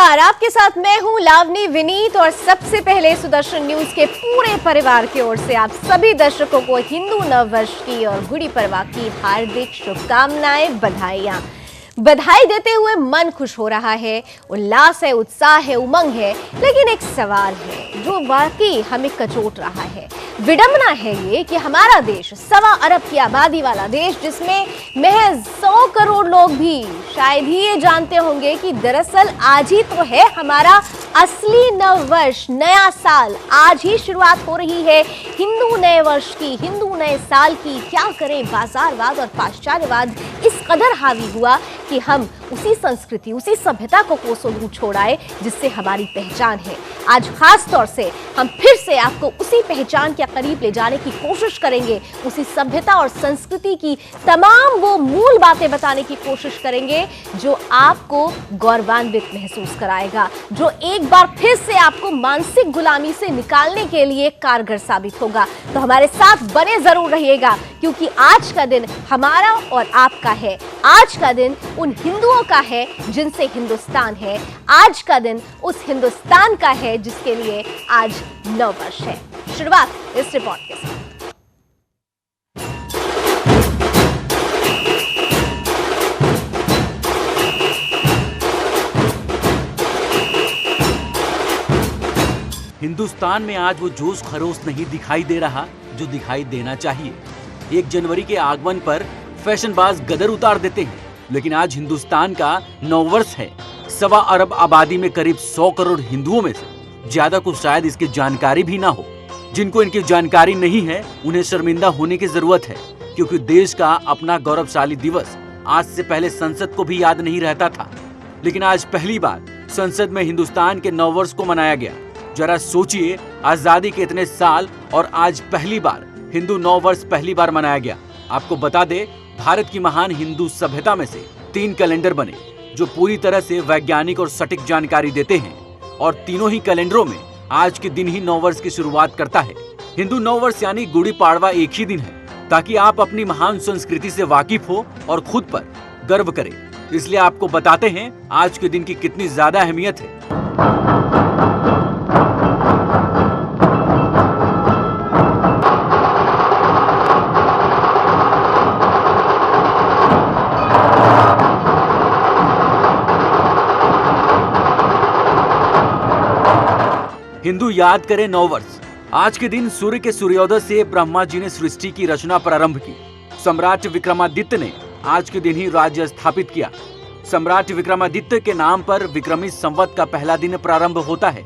नमस्कार, आपके साथ मैं हूं लावनी विनीत और सबसे पहले सुदर्शन न्यूज के पूरे परिवार की ओर से आप सभी दर्शकों को हिंदू नववर्ष की और गुड़ी पड़वा की हार्दिक शुभकामनाएं, बधाइयां। बधाई देते हुए मन खुश हो रहा है, उल्लास है, उत्साह है, उमंग है, लेकिन एक सवाल है जो वाकई हमें कचोट रहा है। विडंबना है ये कि हमारा देश 1.25 अरब की आबादी वाला देश, जिसमें महज 100 करोड़ लोग भी शायद ही ये जानते होंगे कि दरअसल आज ही तो है हमारा असली नववर्ष, नया साल। आज ही शुरुआत हो रही है हिंदू नए वर्ष की, हिंदू नए साल की। क्या करें, बाजारवाद और पाश्चात्यवाद इस कदर हावी हुआ कि हम उसी संस्कृति, उसी सभ्यता को कोसों दूर छोड़ आए जिससे हमारी पहचान है। आज खास तौर से हम फिर से आपको उसी पहचान के करीब ले जाने की कोशिश करेंगे, उसी सभ्यता और संस्कृति की तमाम वो मूल बातें बताने की कोशिश करेंगे जो आपको गौरवान्वित महसूस कराएगा, जो एक बार फिर से आपको मानसिक गुलामी से निकालने के लिए कारगर साबित होगा। तो हमारे साथ बने जरूर रहिएगा, क्योंकि आज का दिन हमारा और आपका है। आज का दिन उन हिंदुओं का है जिनसे हिंदुस्तान है। आज का दिन उस हिंदुस्तान का है जिसके लिए आज नववर्ष है। शुरुआत इस रिपोर्ट के साथ। हिंदुस्तान में आज वो जोश खरोश नहीं दिखाई दे रहा जो दिखाई देना चाहिए। 1 जनवरी के आगमन पर फैशनबाज गदर उतार देते हैं, लेकिन आज हिंदुस्तान का नववर्ष है। 1.25 अरब आबादी में करीब 100 करोड़ हिंदुओं में से ज्यादा को शायद इसकी जानकारी भी ना हो। जिनको इनकी जानकारी नहीं है उन्हें शर्मिंदा होने की जरूरत है, क्योंकि देश का अपना गौरवशाली दिवस आज से पहले संसद को भी याद नहीं रहता था। लेकिन आज पहली बार संसद में हिंदुस्तान के नववर्ष को मनाया गया। जरा सोचिए, आजादी के इतने साल और आज पहली बार हिंदू नववर्ष पहली बार मनाया गया। आपको बता दे, भारत की महान हिंदू सभ्यता में से 3 कैलेंडर बने जो पूरी तरह से वैज्ञानिक और सटीक जानकारी देते हैं, और तीनों ही कैलेंडरों में आज के दिन ही नववर्ष की शुरुआत करता है। हिंदू नववर्ष यानी गुड़ी पड़वा एक ही दिन है, ताकि आप अपनी महान संस्कृति से वाकिफ हो और खुद पर गर्व करें। इसलिए आपको बताते हैं आज के दिन की कितनी ज्यादा अहमियत है। हिंदू याद करें नववर्ष। आज के दिन सूर्य के सूर्योदय से ब्रह्मा जी ने सृष्टि की रचना प्रारंभ की। सम्राट विक्रमादित्य ने आज के दिन ही राज्य स्थापित किया। सम्राट विक्रमादित्य के नाम पर विक्रमी संवत का पहला दिन प्रारंभ होता है।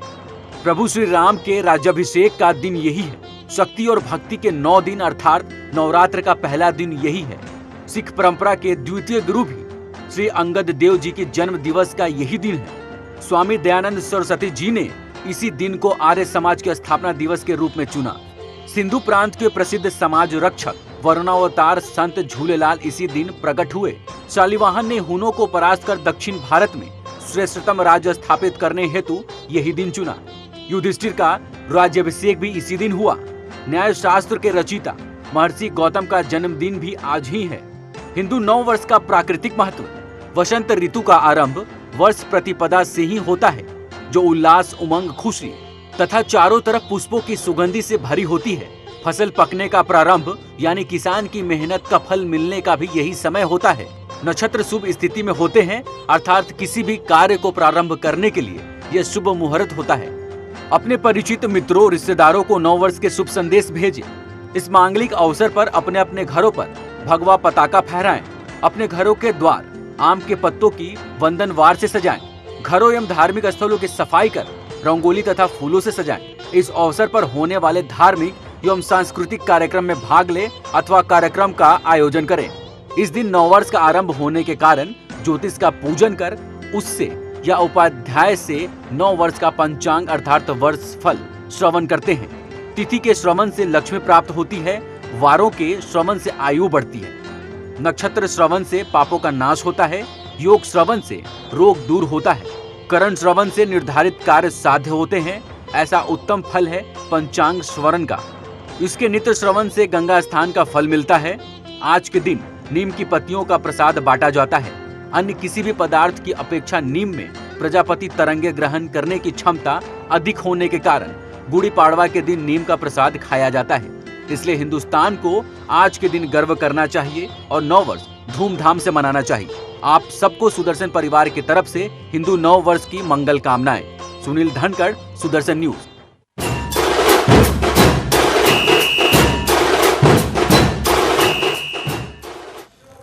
प्रभु श्री राम के राज्याभिषेक का दिन यही है। शक्ति और भक्ति के 9 दिन अर्थात नवरात्र का पहला दिन यही है। सिख परंपरा के द्वितीय गुरु भी श्री अंगद देव जी के जन्म दिवस का यही दिन है। स्वामी दयानंद सरस्वती जी ने इसी दिन को आर्य समाज के स्थापना दिवस के रूप में चुना। सिंधु प्रांत के प्रसिद्ध समाज रक्षक वरुणावतार संत झूलेलाल इसी दिन प्रकट हुए। शालिवाहन ने हुनों को परास्त कर दक्षिण भारत में श्रेष्ठतम राज्य स्थापित करने हेतु यही दिन चुना। युधिष्ठिर का राज्याभिषेक भी इसी दिन हुआ। न्याय शास्त्र के रचयिता महर्षि गौतम का जन्मदिन भी आज ही है। हिंदू नववर्ष का प्राकृतिक महत्व। वसंत ऋतु का आरंभ वर्ष प्रतिपदा से ही होता है, जो उल्लास, उमंग, खुशी तथा चारों तरफ पुष्पों की सुगंधी से भरी होती है। फसल पकने का प्रारंभ यानी किसान की मेहनत का फल मिलने का भी यही समय होता है। नक्षत्र शुभ स्थिति में होते हैं, अर्थात किसी भी कार्य को प्रारंभ करने के लिए यह शुभ मुहूर्त होता है। अपने परिचित मित्रों, रिश्तेदारों को नववर्ष के शुभ संदेश भेजें। इस मांगलिक अवसर पर अपने अपने घरों पर भगवा पताका फहराएं। अपने घरों के द्वार आम के पत्तों की वंदनवार से सजाएं। घरों एवं धार्मिक स्थलों की सफाई कर रंगोली तथा फूलों से सजाएं। इस अवसर पर होने वाले धार्मिक एवं सांस्कृतिक कार्यक्रम में भाग ले अथवा कार्यक्रम का आयोजन करें। इस दिन नववर्ष का आरंभ होने के कारण ज्योतिष का पूजन कर उससे या उपाध्याय से नववर्ष का पंचांग अर्थात वर्ष फल श्रवण करते हैं। तिथि के श्रवण से लक्ष्मी प्राप्त होती है। वारों के श्रवण से आयु बढ़ती है। नक्षत्र श्रवण से पापों का नाश होता है। योग श्रवण से रोग दूर होता है। करण श्रवण से निर्धारित कार्य साध्य होते हैं। ऐसा उत्तम फल है पंचांग श्रवण का। इसके नित्य श्रवण से गंगा स्नान का फल मिलता है। आज के दिन नीम की पत्तियों का प्रसाद बांटा जाता है। अन्य किसी भी पदार्थ की अपेक्षा नीम में प्रजापति तरंगे ग्रहण करने की क्षमता अधिक होने के कारण गुड़ी पाड़वा के दिन नीम का प्रसाद खाया जाता है। इसलिए हिंदुस्तान को आज के दिन गर्व करना चाहिए और नव वर्ष धूमधाम से मनाना चाहिए। आप सबको सुदर्शन परिवार की तरफ से हिंदू नव वर्ष की मंगल कामनाएं। सुनील धनखड़, सुदर्शन न्यूज।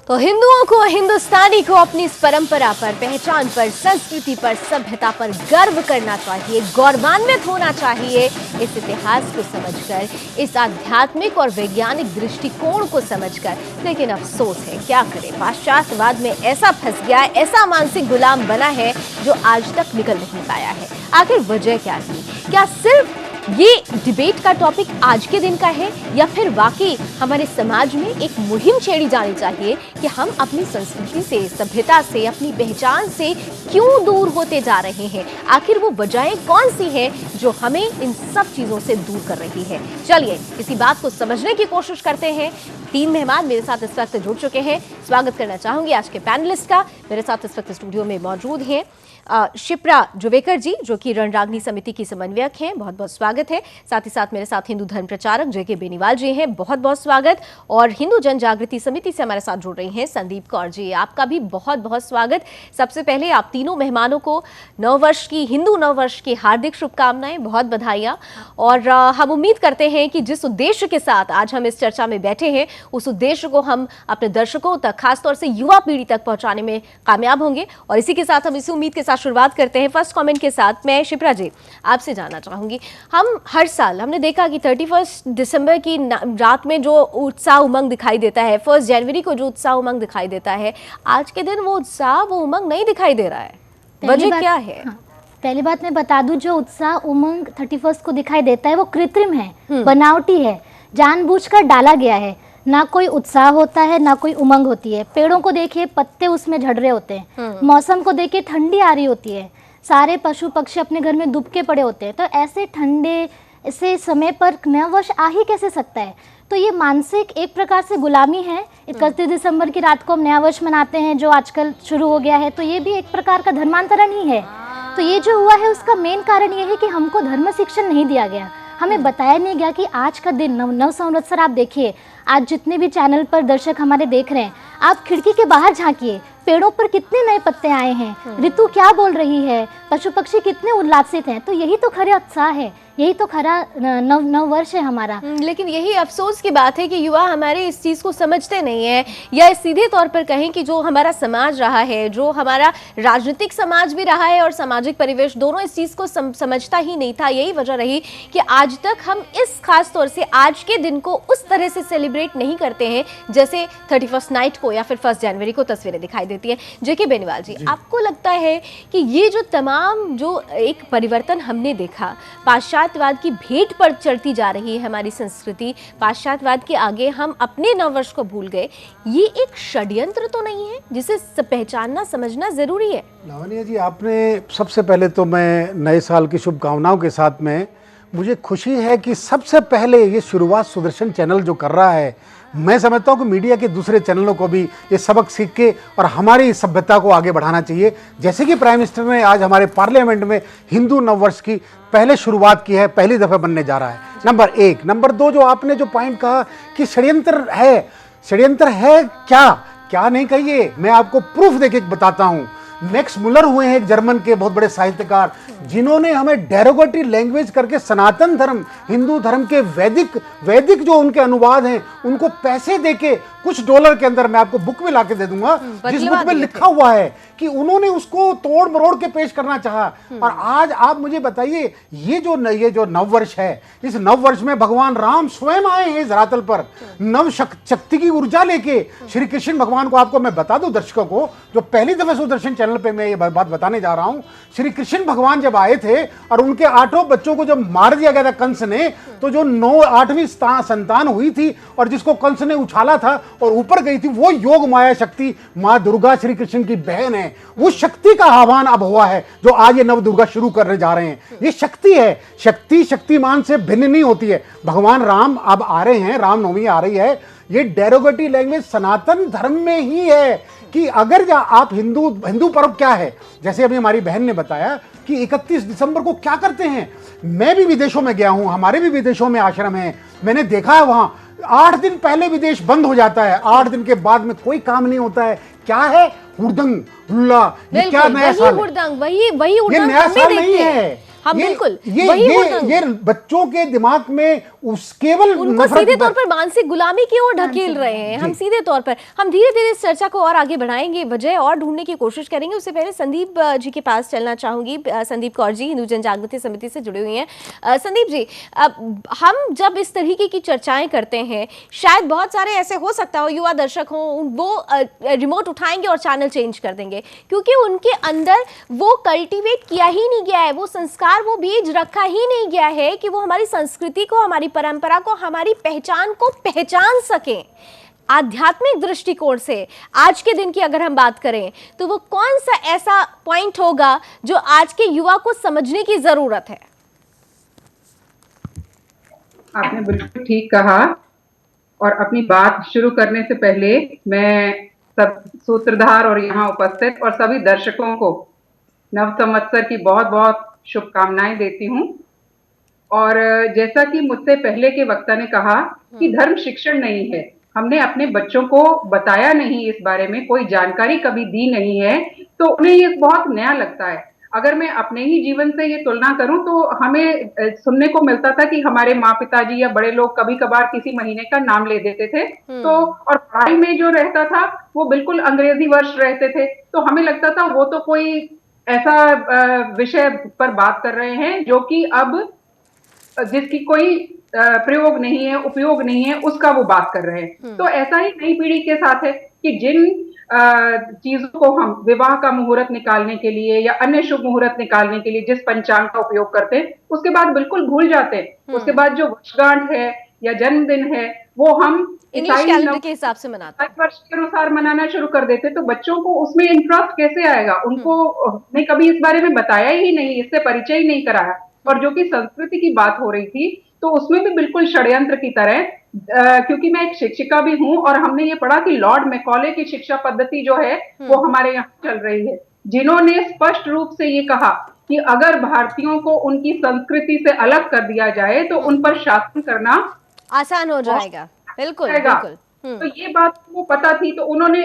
तो हिंदुओं को, हिंदुस्तानी को अपनी इस परंपरा पर, पहचान पर, संस्कृति पर, सभ्यता पर गर्व करना चाहिए, गौरवान्वित होना चाहिए। इस इतिहास को समझकर, इस आध्यात्मिक और वैज्ञानिक दृष्टिकोण को समझकर। लेकिन अफसोस है, क्या करें, पाश्चात्यवाद में ऐसा फंस गया है, ऐसा मानसिक गुलाम बना है जो आज तक निकल नहीं पाया है। आखिर वजह क्या थी? क्या सिर्फ ये डिबेट का टॉपिक आज के दिन का है, या फिर वाकई हमारे समाज में एक मुहिम छेड़ी जानी चाहिए कि हम अपनी संस्कृति से, सभ्यता से, अपनी पहचान से क्यों दूर होते जा रहे हैं? आखिर वो वजहें कौन सी हैं जो हमें इन सब चीजों से दूर कर रही है? चलिए इसी बात को समझने की कोशिश करते हैं। 3 मेहमान मेरे साथ इस वक्त जुड़ चुके हैं। स्वागत करना चाहूंगी आज के पैनलिस्ट का। मेरे साथ इस वक्त स्टूडियो में मौजूद हैं शिप्रा जुवेकर जी, जो कि रणरागिनी समिति की समन्वयक हैं, बहुत बहुत स्वागत है। साथ ही साथ मेरे साथ हिंदू धर्म प्रचारक जेके बेनीवाल जी हैं, बहुत बहुत स्वागत। और हिंदू जन जागृति समिति से हमारे साथ जुड़ रही हैं संदीप कौर जी, आपका भी बहुत बहुत स्वागत। सबसे पहले आप तीनों मेहमानों को नववर्ष की, हिंदू नववर्ष की हार्दिक शुभकामनाएं, बहुत बधाइयाँ। और हम उम्मीद करते हैं कि जिस उद्देश्य के साथ आज हम इस चर्चा में बैठे हैं, उस उद्देश्य को हम अपने दर्शकों तक, खासतौर से युवा पीढ़ी तक पहुंचाने में कामयाब होंगे। और इसी के साथ हम इसी उम्मीद के साथ शुरुआत करते हैं फर्स्ट कमेंट के साथ। मैं शिप्रा जी आपसे जानना चाहूंगी, हम हर साल हमने देखा कि 31 दिसंबर की रात में जो उत्साह उमंग दिखाई देता है, 1 जनवरी को जो उत्साह उमंग दिखाई देता है, आज के दिन वो उत्साह, वो उमंग नहीं दिखाई दे रहा है। वजह क्या है? हाँ, पहली बात मैं बता दूं, जो उत्साह उमंग 31 को दिखाई देता है वो कृत्रिम है, बनावटी है, जानबूझकर डाला गया है। ना कोई उत्साह होता है, ना कोई उमंग होती है। पेड़ों को देखिए, पत्ते उसमें झड़ रहे होते हैं। मौसम को देखिए, ठंडी आ रही होती है। सारे पशु पक्षी अपने घर में दुबके पड़े होते हैं। तो ऐसे ठंडे से समय पर नया वर्ष आ ही कैसे सकता है? तो ये मानसिक एक प्रकार से गुलामी है। 31 दिसंबर की रात को हम नया वर्ष मनाते हैं, जो आजकल शुरू हो गया है। तो ये भी एक प्रकार का धर्मांतरण ही है। तो ये जो हुआ है, उसका मेन कारण ये है कि हमको धर्म शिक्षण नहीं दिया गया, हमें बताया नहीं गया कि आज का दिन नव संवत्सर। आप देखिए, आज जितने भी चैनल पर दर्शक हमारे देख रहे हैं, आप खिड़की के बाहर झांकिए, पेड़ों पर कितने नए पत्ते आए हैं, ऋतु क्या बोल रही है, पशु पक्षी कितने उल्लासित हैं। तो यही तो खरा उत्साह है, यही तो खरा नव वर्ष है हमारा। लेकिन यही अफसोस की बात है कि युवा हमारे इस चीज़ को समझते नहीं है, या सीधे तौर पर कहें कि जो हमारा समाज रहा है, जो हमारा राजनीतिक समाज भी रहा है और सामाजिक परिवेश, दोनों इस चीज़ को समझता ही नहीं था। यही वजह रही कि आज तक हम इस खास तौर से आज के दिन को उस तरह से सेलिब्रेट नहीं करते हैं जैसे 31 नाइट को या फिर 1 जनवरी को तस्वीरें दिखाई देती है। जेके बेनीवाल जी, आपको लगता है कि ये जो तमाम जो एक परिवर्तन हमने देखा, पाश्चात्यवाद की भेंट पर चढ़ती जा रही है हमारी संस्कृति, पाश्चात्यवाद के आगे हम अपने नववर्ष को भूल गए, ये एक षड्यंत्र तो नहीं है जिसे पहचानना, समझना जरूरी है? लावण्या जी, आपने सबसे पहले तो मैं नए साल की शुभकामनाओं के साथ में मुझे खुशी है कि सबसे पहले ये शुरुआत सुदर्शन चैनल जो कर रहा है, मैं समझता हूँ कि मीडिया के दूसरे चैनलों को भी ये सबक सीख के और हमारी सभ्यता को आगे बढ़ाना चाहिए। जैसे कि प्राइम मिनिस्टर ने आज हमारे पार्लियामेंट में हिंदू नववर्ष की पहले शुरुआत की है, पहली दफ़ा बनने जा रहा है। नंबर 1। नंबर 2, जो आपने जो पॉइंट कहा कि षड्यंत्र है क्या नहीं कहिए, मैं आपको प्रूफ देके बताता हूँ। मैक्स मुलर हुए हैं एक जर्मन के बहुत बड़े साहित्यकार, जिन्होंने हमें डेरोगेटरी लैंग्वेज करके सनातन धर्म, हिंदू धर्म के वैदिक जो उनके अनुवाद हैं, उनको पैसे देके कुछ $, के अंदर, मैं आपको बुक में लाके दे दूंगा, जिस बुक में लिखा हुआ है कि उन्होंने उसको तोड़ मरोड़ के पेश करना चाहा। और आज आप मुझे बताइए, ये जो नववर्ष है, इस नववर्ष में भगवान राम स्वयं आए हैं इस धरातल पर, नव शक्ति की ऊर्जा लेके। श्री कृष्ण भगवान को आपको मैं बता दूं दर्शकों को, जो पहली दफा सुदर्शन चैनल पे मैं ये बात बताने जा रहा हूं, श्री कृष्ण भगवान जब आए थे और उनके 8 बच्चों को जब मार दिया गया था कंस ने, तो जो 8वीं संतान हुई थी और जिसको कंस ने उछाला था और ऊपर गई थी, वो योग माया शक्ति माँ दुर्गा श्री कृष्ण की बहन है। वो शक्ति का आह्वान अब हुआ है, जो आज ये नव दुर्गा शुरू करने जा रहे हैं। ये शक्ति है, शक्ति शक्तिमान से भिन्न नहीं होती है। भगवान राम अब आ रहे हैं, रामनवमी आ रही है, ये डेरोगेटरी लैंग्वेज सनातन धर्म में ही है कि अगर आप हिंदू पर्व क्या है, जैसे अभी हमारी बहन ने बताया कि 31 दिसंबर को क्या करते हैं। मैं भी विदेशों में गया हूं, हमारे भी विदेशों में आश्रम है, मैंने देखा है वहां 8 दिन पहले विदेश बंद हो जाता है, 8 दिन के बाद में कोई काम नहीं होता है। क्या है? हुड़दंग, हुल्ला, ये क्या नया साल है? हुड़दंग, वही हुड़दंग, ये नया साल नहीं है। हाँ बिल्कुल, ये बच्चों के दिमाग में केवल उनको सीधे तौर पर मानसिक गुलामी की ओर ढकेल रहे हैं। हम सीधे तौर पर हम धीरे धीरे इस चर्चा को और आगे बढ़ाएंगे, वजह और ढूंढने की कोशिश करेंगे। उससे पहले संदीप जी के पास चलना चाहूंगी। संदीप कौर जी हिंदू जन जागृति समिति से जुड़े हुए हैं। संदीप जी, हम जब इस तरीके की चर्चाएं करते हैं, शायद बहुत सारे ऐसे हो सकता हो युवा दर्शक हो, वो रिमोट उठाएंगे और चैनल चेंज कर देंगे, क्योंकि उनके अंदर वो कल्टीवेट किया ही नहीं गया है, वो संस्कार, वो बीज रखा ही नहीं गया है कि वो हमारी संस्कृति को, हमारी परंपरा को, हमारी पहचान को पहचान सकें। आध्यात्मिक दृष्टिकोण से आज के दिन की अगर हम बात करें तो वो कौन सा ऐसा पॉइंट होगा जो आज के युवा को समझने की जरूरत है? आपने बिल्कुल ठीक कहा। और अपनी बात शुरू करने से पहले मैं सब सूत्रधार और यहाँ उपस्थित और सभी दर्शकों को नव संवत्सर की बहुत बहुत शुभकामनाएं देती हूँ। और जैसा कि मुझसे पहले के वक्ता ने कहा कि धर्म शिक्षण नहीं है, हमने अपने बच्चों को बताया नहीं, इस बारे में कोई जानकारी कभी दी नहीं है, तो उन्हें ये बहुत नया लगता है। अगर मैं अपने ही जीवन से ये तुलना करूं तो हमें सुनने को मिलता था कि हमारे माँ पिताजी या बड़े लोग कभी कभार किसी महीने का नाम ले देते थे, तो और पढ़ाई में जो रहता था वो बिल्कुल अंग्रेजी वर्ष रहते थे, तो हमें लगता था वो तो कोई ऐसा विषय पर बात कर रहे हैं जो कि अब जिसकी कोई प्रयोग नहीं है, उपयोग नहीं है, उसका वो बात कर रहे हैं। तो ऐसा ही नई पीढ़ी के साथ है कि जिन चीजों को हम विवाह का मुहूर्त निकालने के लिए या अन्य शुभ मुहूर्त निकालने के लिए जिस पंचांग का उपयोग करते हैं, उसके बाद बिल्कुल भूल जाते हैं। उसके बाद जो वर्षगांठ है या जन्मदिन है वो हम इंग्लिश कैलेंडर के हिसाब से मनाते हैं, वर्ष के अनुसार मनाना शुरू कर देते, तो बच्चों को उसमें इंटरेस्ट कैसे आएगा? उनको ने कभी इस बारे में बताया ही नहीं, इससे परिचय ही नहीं कराया। और जो कि संस्कृति की बात हो रही थी तो उसमें भी बिल्कुल षड्यंत्र की तरह, क्योंकि मैं एक शिक्षिका भी हूं और हमने ये पढ़ा कि लॉर्ड मैकॉले की शिक्षा पद्धति जो है वो हमारे यहाँ चल रही है, जिन्होंने स्पष्ट रूप से ये कहा कि अगर भारतीयों को उनकी संस्कृति से अलग कर दिया जाए तो उन पर शासन करना आसान हो जाएगा। बिल्कुल बिल्कुल। तो ये बात को पता थी, तो उन्होंने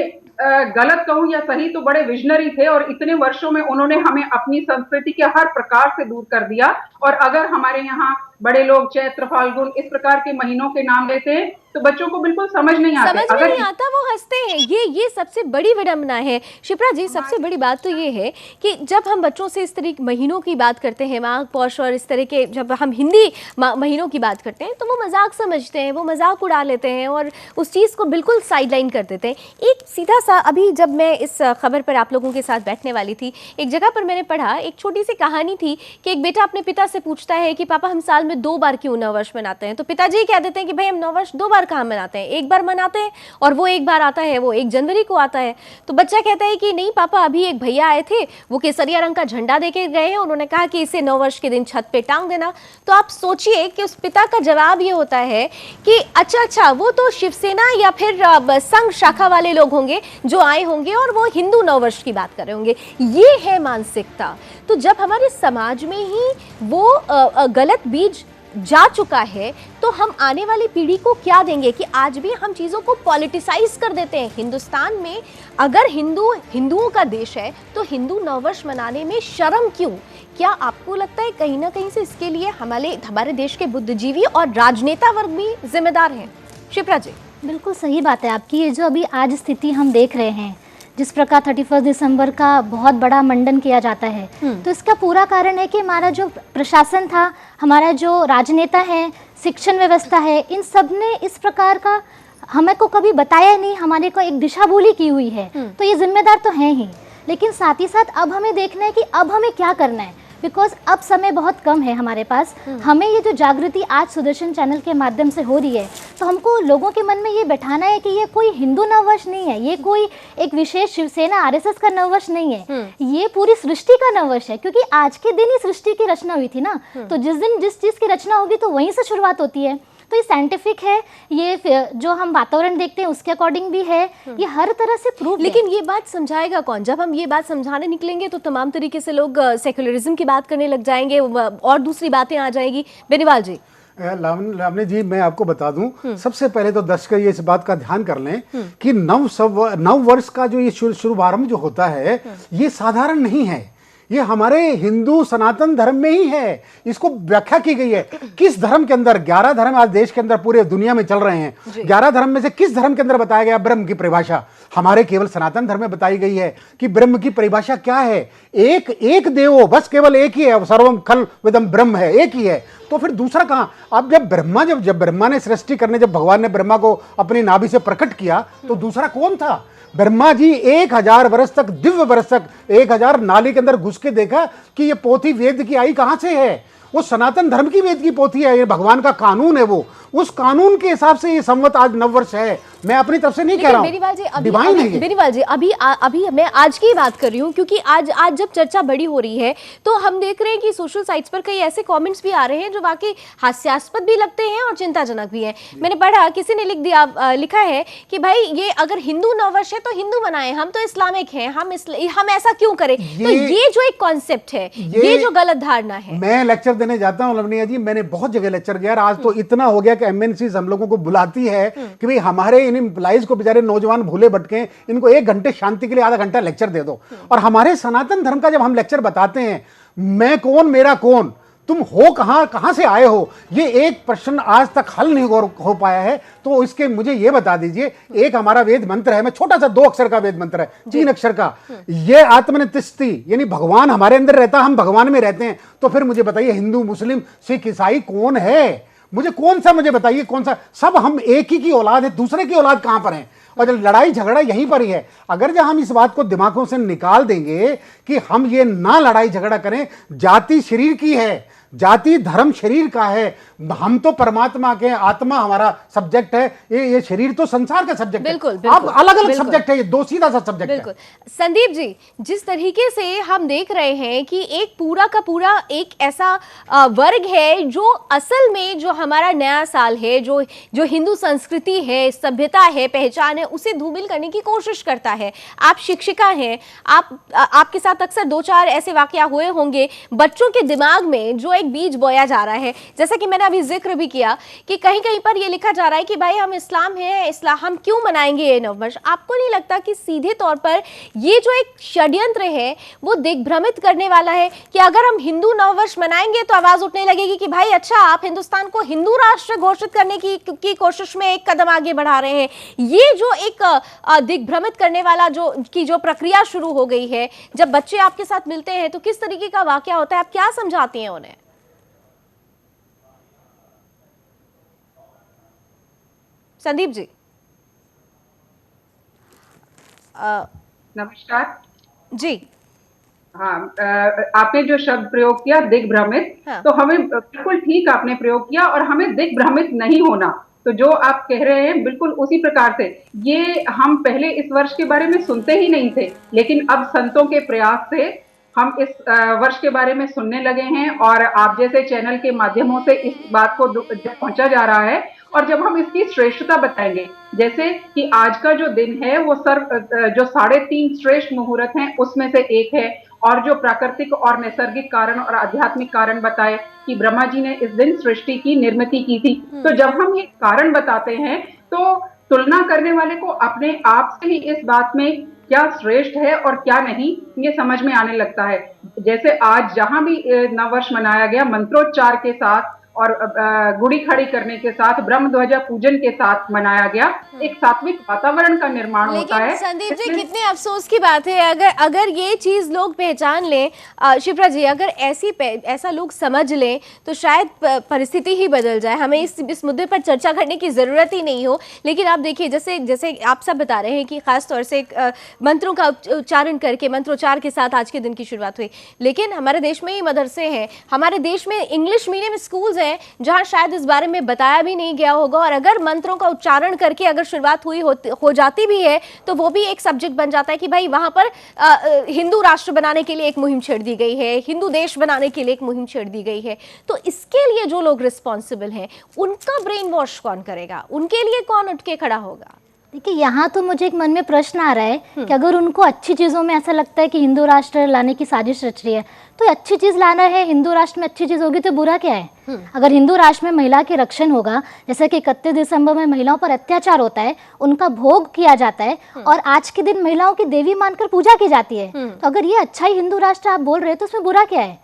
गलत कहूं या सही तो बड़े विजनरी थे और इतने वर्षों में उन्होंने हमें अपनी संस्कृति के हर प्रकार से दूर कर दिया। और अगर हमारे यहाँ बड़े लोग चैत्र फाल्गुन इस प्रकार के महीनों के नाम लेते हैं तो बच्चों को बिल्कुल समझ नहीं आता, वो हंसते हैं। ये सबसे बड़ी विडंबना है शिप्रा जी। सबसे बड़ी बात तो ये है कि जब हम बच्चों से इस तरह महीनों की बात करते हैं, माघ पौष और इस तरह के, जब हम हिंदी महीनों की बात करते हैं तो वो मजाक समझते हैं, वो मजाक उड़ा लेते हैं और उस चीज़ को बिल्कुल साइडलाइन कर देते हैं। एक सीधा सा, अभी जब मैं इस खबर पर आप लोगों के साथ बैठने वाली थी, एक जगह पर मैंने पढ़ा, एक छोटी सी कहानी थी कि एक बेटा अपने पिता से पूछता है कि पापा हम साल में 2 बार क्यों नववर्ष मनाते हैं? तो पिताजी कह देते हैं कि भाई हम नववर्ष 2 बार कहाँ मनाते हैं, 1 बार मनाते हैं, और वो 1 बार आता है वो 1 जनवरी को आता है। तो बच्चा कहता है कि नहीं पापा, अभी एक भैया आए थे, वो केसरिया रंग का झंडा देके गए हैं, उन्होंने कहा कि इसे नववर्ष के दिन छत पे टांग देना। तो आप सोचिए कि उस पिता का जवाब ये होता है कि अच्छा वो तो शिवसेना या फिर संघ शाखा वाले लोग होंगे जो आए होंगे और वो हिंदू नववर्ष की बात कर रहे होंगे। ये है मानसिकता। तो जब हमारे समाज में ही वो गलत बीज जा चुका है तो हम आने वाली पीढ़ी को क्या देंगे कि आज भी हम चीज़ों को पॉलिटिसाइज कर देते हैं। हिंदुस्तान में अगर हिंदुओं का देश है तो हिंदू नववर्ष मनाने में शर्म क्यों? क्या आपको लगता है कहीं ना कहीं से इसके लिए हमारे देश के बुद्धिजीवी और राजनेता वर्ग भी जिम्मेदार हैं? शिप्रा जी, बिल्कुल सही बात है आपकी। ये जो अभी आज स्थिति हम देख रहे हैं, जिस प्रकार 31 दिसंबर का बहुत बड़ा मंडन किया जाता है, तो इसका पूरा कारण है कि हमारा जो प्रशासन था, हमारा जो राजनेता है, शिक्षण व्यवस्था है, इन सब ने इस प्रकार का हमें को कभी बताया नहीं, हमारे को एक दिशा भूली की हुई है। तो ये जिम्मेदार तो हैं ही, लेकिन साथ ही साथ अब हमें देखना है कि अब हमें क्या करना है, बिकॉज अब समय बहुत कम है हमारे पास। हमें ये जो जागृति आज सुदर्शन चैनल के माध्यम से हो रही है, तो हमको लोगों के मन में ये बैठाना है कि ये कोई हिंदू नववर्ष नहीं है, ये कोई एक विशेष शिवसेना आरएसएस का नववर्ष नहीं है, ये पूरी सृष्टि का नववर्ष है। क्योंकि आज के दिन ही सृष्टि की रचना हुई थी ना, तो जिस दिन जिस चीज़ की रचना होगी तो वहीं से शुरुआत होती है। तो ये साइंटिफिक है, ये जो हम वातावरण देखते हैं उसके अकॉर्डिंग भी है, ये हर तरह से प्रूव। लेकिन ये बात समझाएगा कौन? जब हम ये बात समझाने निकलेंगे तो तमाम तरीके से लोग सेक्युलरिज्म की बात करने लग जाएंगे और दूसरी बातें आ जाएगी। बेनीवाल जी। लावनी जी, मैं आपको बता दूं, सबसे पहले तो दर्शक ये इस बात का ध्यान कर लें कि नव वर्ष का जो ये शुभारंभ जो होता है, ये साधारण नहीं है। ये हमारे हिंदू सनातन धर्म में ही है, इसको व्याख्या की गई है। किस धर्म के अंदर? 11 धर्म आज देश के अंदर पूरे दुनिया में चल रहे हैं। 11 धर्म में से किस धर्म के अंदर बताया गया ब्रह्म की परिभाषा? हमारे केवल सनातन धर्म में बताई गई है कि ब्रह्म की परिभाषा क्या है। एक देवो, बस केवल एक ही है, सर्वम खल विदम ब्रह्म है, एक ही है। तो फिर दूसरा कहां? अब जब ब्रह्मा ने सृष्टि करने, जब भगवान ने ब्रह्मा को अपनी नाभि से प्रकट किया, तो दूसरा कौन था? ब्रह्मा जी 1000 वर्ष तक, दिव्य वर्ष तक 1000 नाली के अंदर घुस के देखा कि ये पोथी वेद की आई कहां से है। वो सनातन धर्म की वेद की पोथी है, ये भगवान का कानून है। वो उस कानून के हिसाब से ये संवत आज नववर्ष है। मैं अपनी तरफ से नहीं कह रहा हूं, डिवाइन है। बेनीवाल जी, अभी मैं आज की बात कर रही हूँ, क्योंकि आज जब चर्चा बड़ी हो रही है तो हम देख रहे हैं कि सोशल साइट्स पर कई ऐसे कमेंट्स भी आ रहे हैं जो वाकई हास्यास्पद भी लगते हैं और चिंताजनक भी हैं। मैंने पढ़ा, किसी ने लिखा है कि भाई ये अगर हिंदू नववर्ष है तो हिंदू मनाएं, हम तो इस्लामिक हैं, हम ऐसा क्यों करें? तो ये जो एक कॉन्सेप्ट है, ये जो गलत धारणा है। मैं लेक्चर देने जाता हूँ लवनिया जी, मैंने बहुत जगह लेक्चर दिया। आज तो इतना हो गया कि एमएनसीज हम लोगों को बुलाती है कि भाई हमारे इन एम्प्लॉइज को, बेचारे नौजवान भूले भटके, इनको 1 घंटे शांति के लिए आधा घंटा लेक्चर दे दो। और हमारे सनातन धर्म का जब हम लेक्चर बताते हैं, मैं कौन, मेरा कौन, तुम हो कहां से आए हो, ये एक प्रश्न आज तक हल नहीं हो पाया है। तो इसके मुझे ये बता दीजिए, एक हमारा वेद मंत्र है, मैं छोटा सा 2 अक्षर का वेद मंत्र है, 3 अक्षर का, ये आत्मनितिष्ठि, यानी भगवान हमारे अंदर रहता, हम भगवान में रहते हैं। तो फिर मुझे बताइए, हिंदू, मुस्लिम, सिख, ईसाई कौन है? मुझे बताइए कौन सा? सब हम एक ही की औलाद है, दूसरे की औलाद कहां पर है? और लड़ाई झगड़ा यहीं पर ही है। अगर जब हम इस बात को दिमागों से निकाल देंगे कि हम ये ना लड़ाई झगड़ा करें, जाति शरीर की है, जाति धर्म शरीर का है, हम तो परमात्मा के, आत्मा हमारा सब्जेक्ट है, ये शरीर तो संसार का सब्जेक्ट है। बिल्कुल, अब अलग अलग सब्जेक्ट है, ये 2 सीधा सा सब्जेक्ट है। संदीप जी, जिस तरीके से हम देख रहे हैं कि एक पूरा का पूरा एक ऐसा वर्ग है जो असल में जो हमारा नया साल है, जो हिंदू संस्कृति है, सभ्यता है, पहचान है, उसे धूमिल करने की कोशिश करता है। आप शिक्षिका हैं, आपके साथ अक्सर 2-4 ऐसे वाकया हुए होंगे, बच्चों के दिमाग में जो एक बीज बोया जा रहा है। जैसा कि मैंने अभी जिक्र भी किया कि कहीं कहीं पर ये लिखा जा रहा है कि भाई हम इस्लाम हैं, हम क्यों मनाएंगे ये नववर्ष? आपको नहीं लगता कि सीधे तौर पर ये जो एक षड्यंत्र है वो दिग्भ्रमित करने वाला है कि अगर हम हिंदू नववर्ष मनाएंगे तो आवाज उठने लगेगी कि भाई अच्छा, आप हिंदुस्तान को हिंदू राष्ट्र घोषित करने की कोशिश में एक कदम आगे बढ़ा रहे हैं। ये जो एक दिग्भ्रमित करने वाला जो प्रक्रिया शुरू हो गई है, जब बच्चे आपके साथ मिलते हैं तो किस तरीके का वाकया होता है? आप क्या समझाती हैं उन्हें? संदीप जी। नमस्कार जी। हाँ, आपने जो शब्द प्रयोग किया दिग्भ्रमित, हाँ। तो हमें बिल्कुल ठीक आपने प्रयोग किया, और हमें दिग्भ्रमित नहीं होना। तो जो आप कह रहे हैं बिल्कुल उसी प्रकार से, ये हम पहले इस वर्ष के बारे में सुनते ही नहीं थे, लेकिन अब संतों के प्रयास से हम इस वर्ष के बारे में सुनने लगे हैं, और आप जैसे चैनल के माध्यमों से इस बात को जब पहुंचा जा रहा है, और जब हम इसकी श्रेष्ठता बताएंगे, जैसे कि आज का जो दिन है वो जो 3.5 श्रेष्ठ मुहूर्त हैं उसमें से एक है, और जो प्राकृतिक और नैसर्गिक कारण और आध्यात्मिक कारण बताए कि ब्रह्मा जी ने इस दिन सृष्टि की निर्मित की थी। तो जब हम ये कारण बताते हैं तो तुलना करने वाले को अपने आप से ही इस बात में क्या श्रेष्ठ है और क्या नहीं, ये समझ में आने लगता है। जैसे आज जहां भी नववर्ष मनाया गया, मंत्रोच्चार के साथ और गुड़ी खड़ी करने के साथ, ब्रह्म ध्वजा पूजन के साथ मनाया गया, एक सात्विक वातावरण का निर्माण होता है। संदीप जी, कितने अफसोस की बात है अगर ये चीज लोग पहचान लें, शिप्रा जी, अगर ऐसा लोग समझ लें तो शायद परिस्थिति ही बदल जाए, हमें इस मुद्दे पर चर्चा करने की जरूरत ही नहीं हो। लेकिन आप देखिए, जैसे आप सब बता रहे हैं कि खास तौर से मंत्रों का उच्चारण करके, मंत्रोच्चार के साथ आज के दिन की शुरुआत हुई। लेकिन हमारे देश में ही मदरसे हैं, हमारे देश में इंग्लिश मीडियम स्कूल्स हैं, हैं जहां शायद इस बारे में बताया भी नहीं गया होगा, और अगर मंत्रों का उच्चारण करके अगर शुरुआत हो जाती भी है तो वो भी एक सब्जेक्ट बन जाता है कि भाई वहां पर हिंदू राष्ट्र बनाने के लिए एक मुहिम छेड़ दी गई है, हिंदू देश बनाने के लिए एक मुहिम छेड़ दी गई है। तो इसके लिए जो लोग रिस्पॉन्सिबल हैं उनका ब्रेन वॉश कौन करेगा, उनके लिए कौन उठ के खड़ा होगा? देखिए, यहाँ तो मुझे एक मन में प्रश्न आ रहा है कि अगर उनको अच्छी चीज़ों में ऐसा लगता है कि हिंदू राष्ट्र लाने की साजिश रच रही है, तो अच्छी चीज़ लाना है, हिंदू राष्ट्र में अच्छी चीज़ होगी तो बुरा क्या है? अगर हिंदू राष्ट्र में महिला के रक्षण होगा, जैसे कि 31 दिसंबर में महिलाओं पर अत्याचार होता है, उनका भोग किया जाता है और आज के दिन महिलाओं की देवी मानकर पूजा की जाती है, तो अगर ये अच्छा ही हिंदू राष्ट्र आप बोल रहे हैं तो उसमें बुरा क्या है?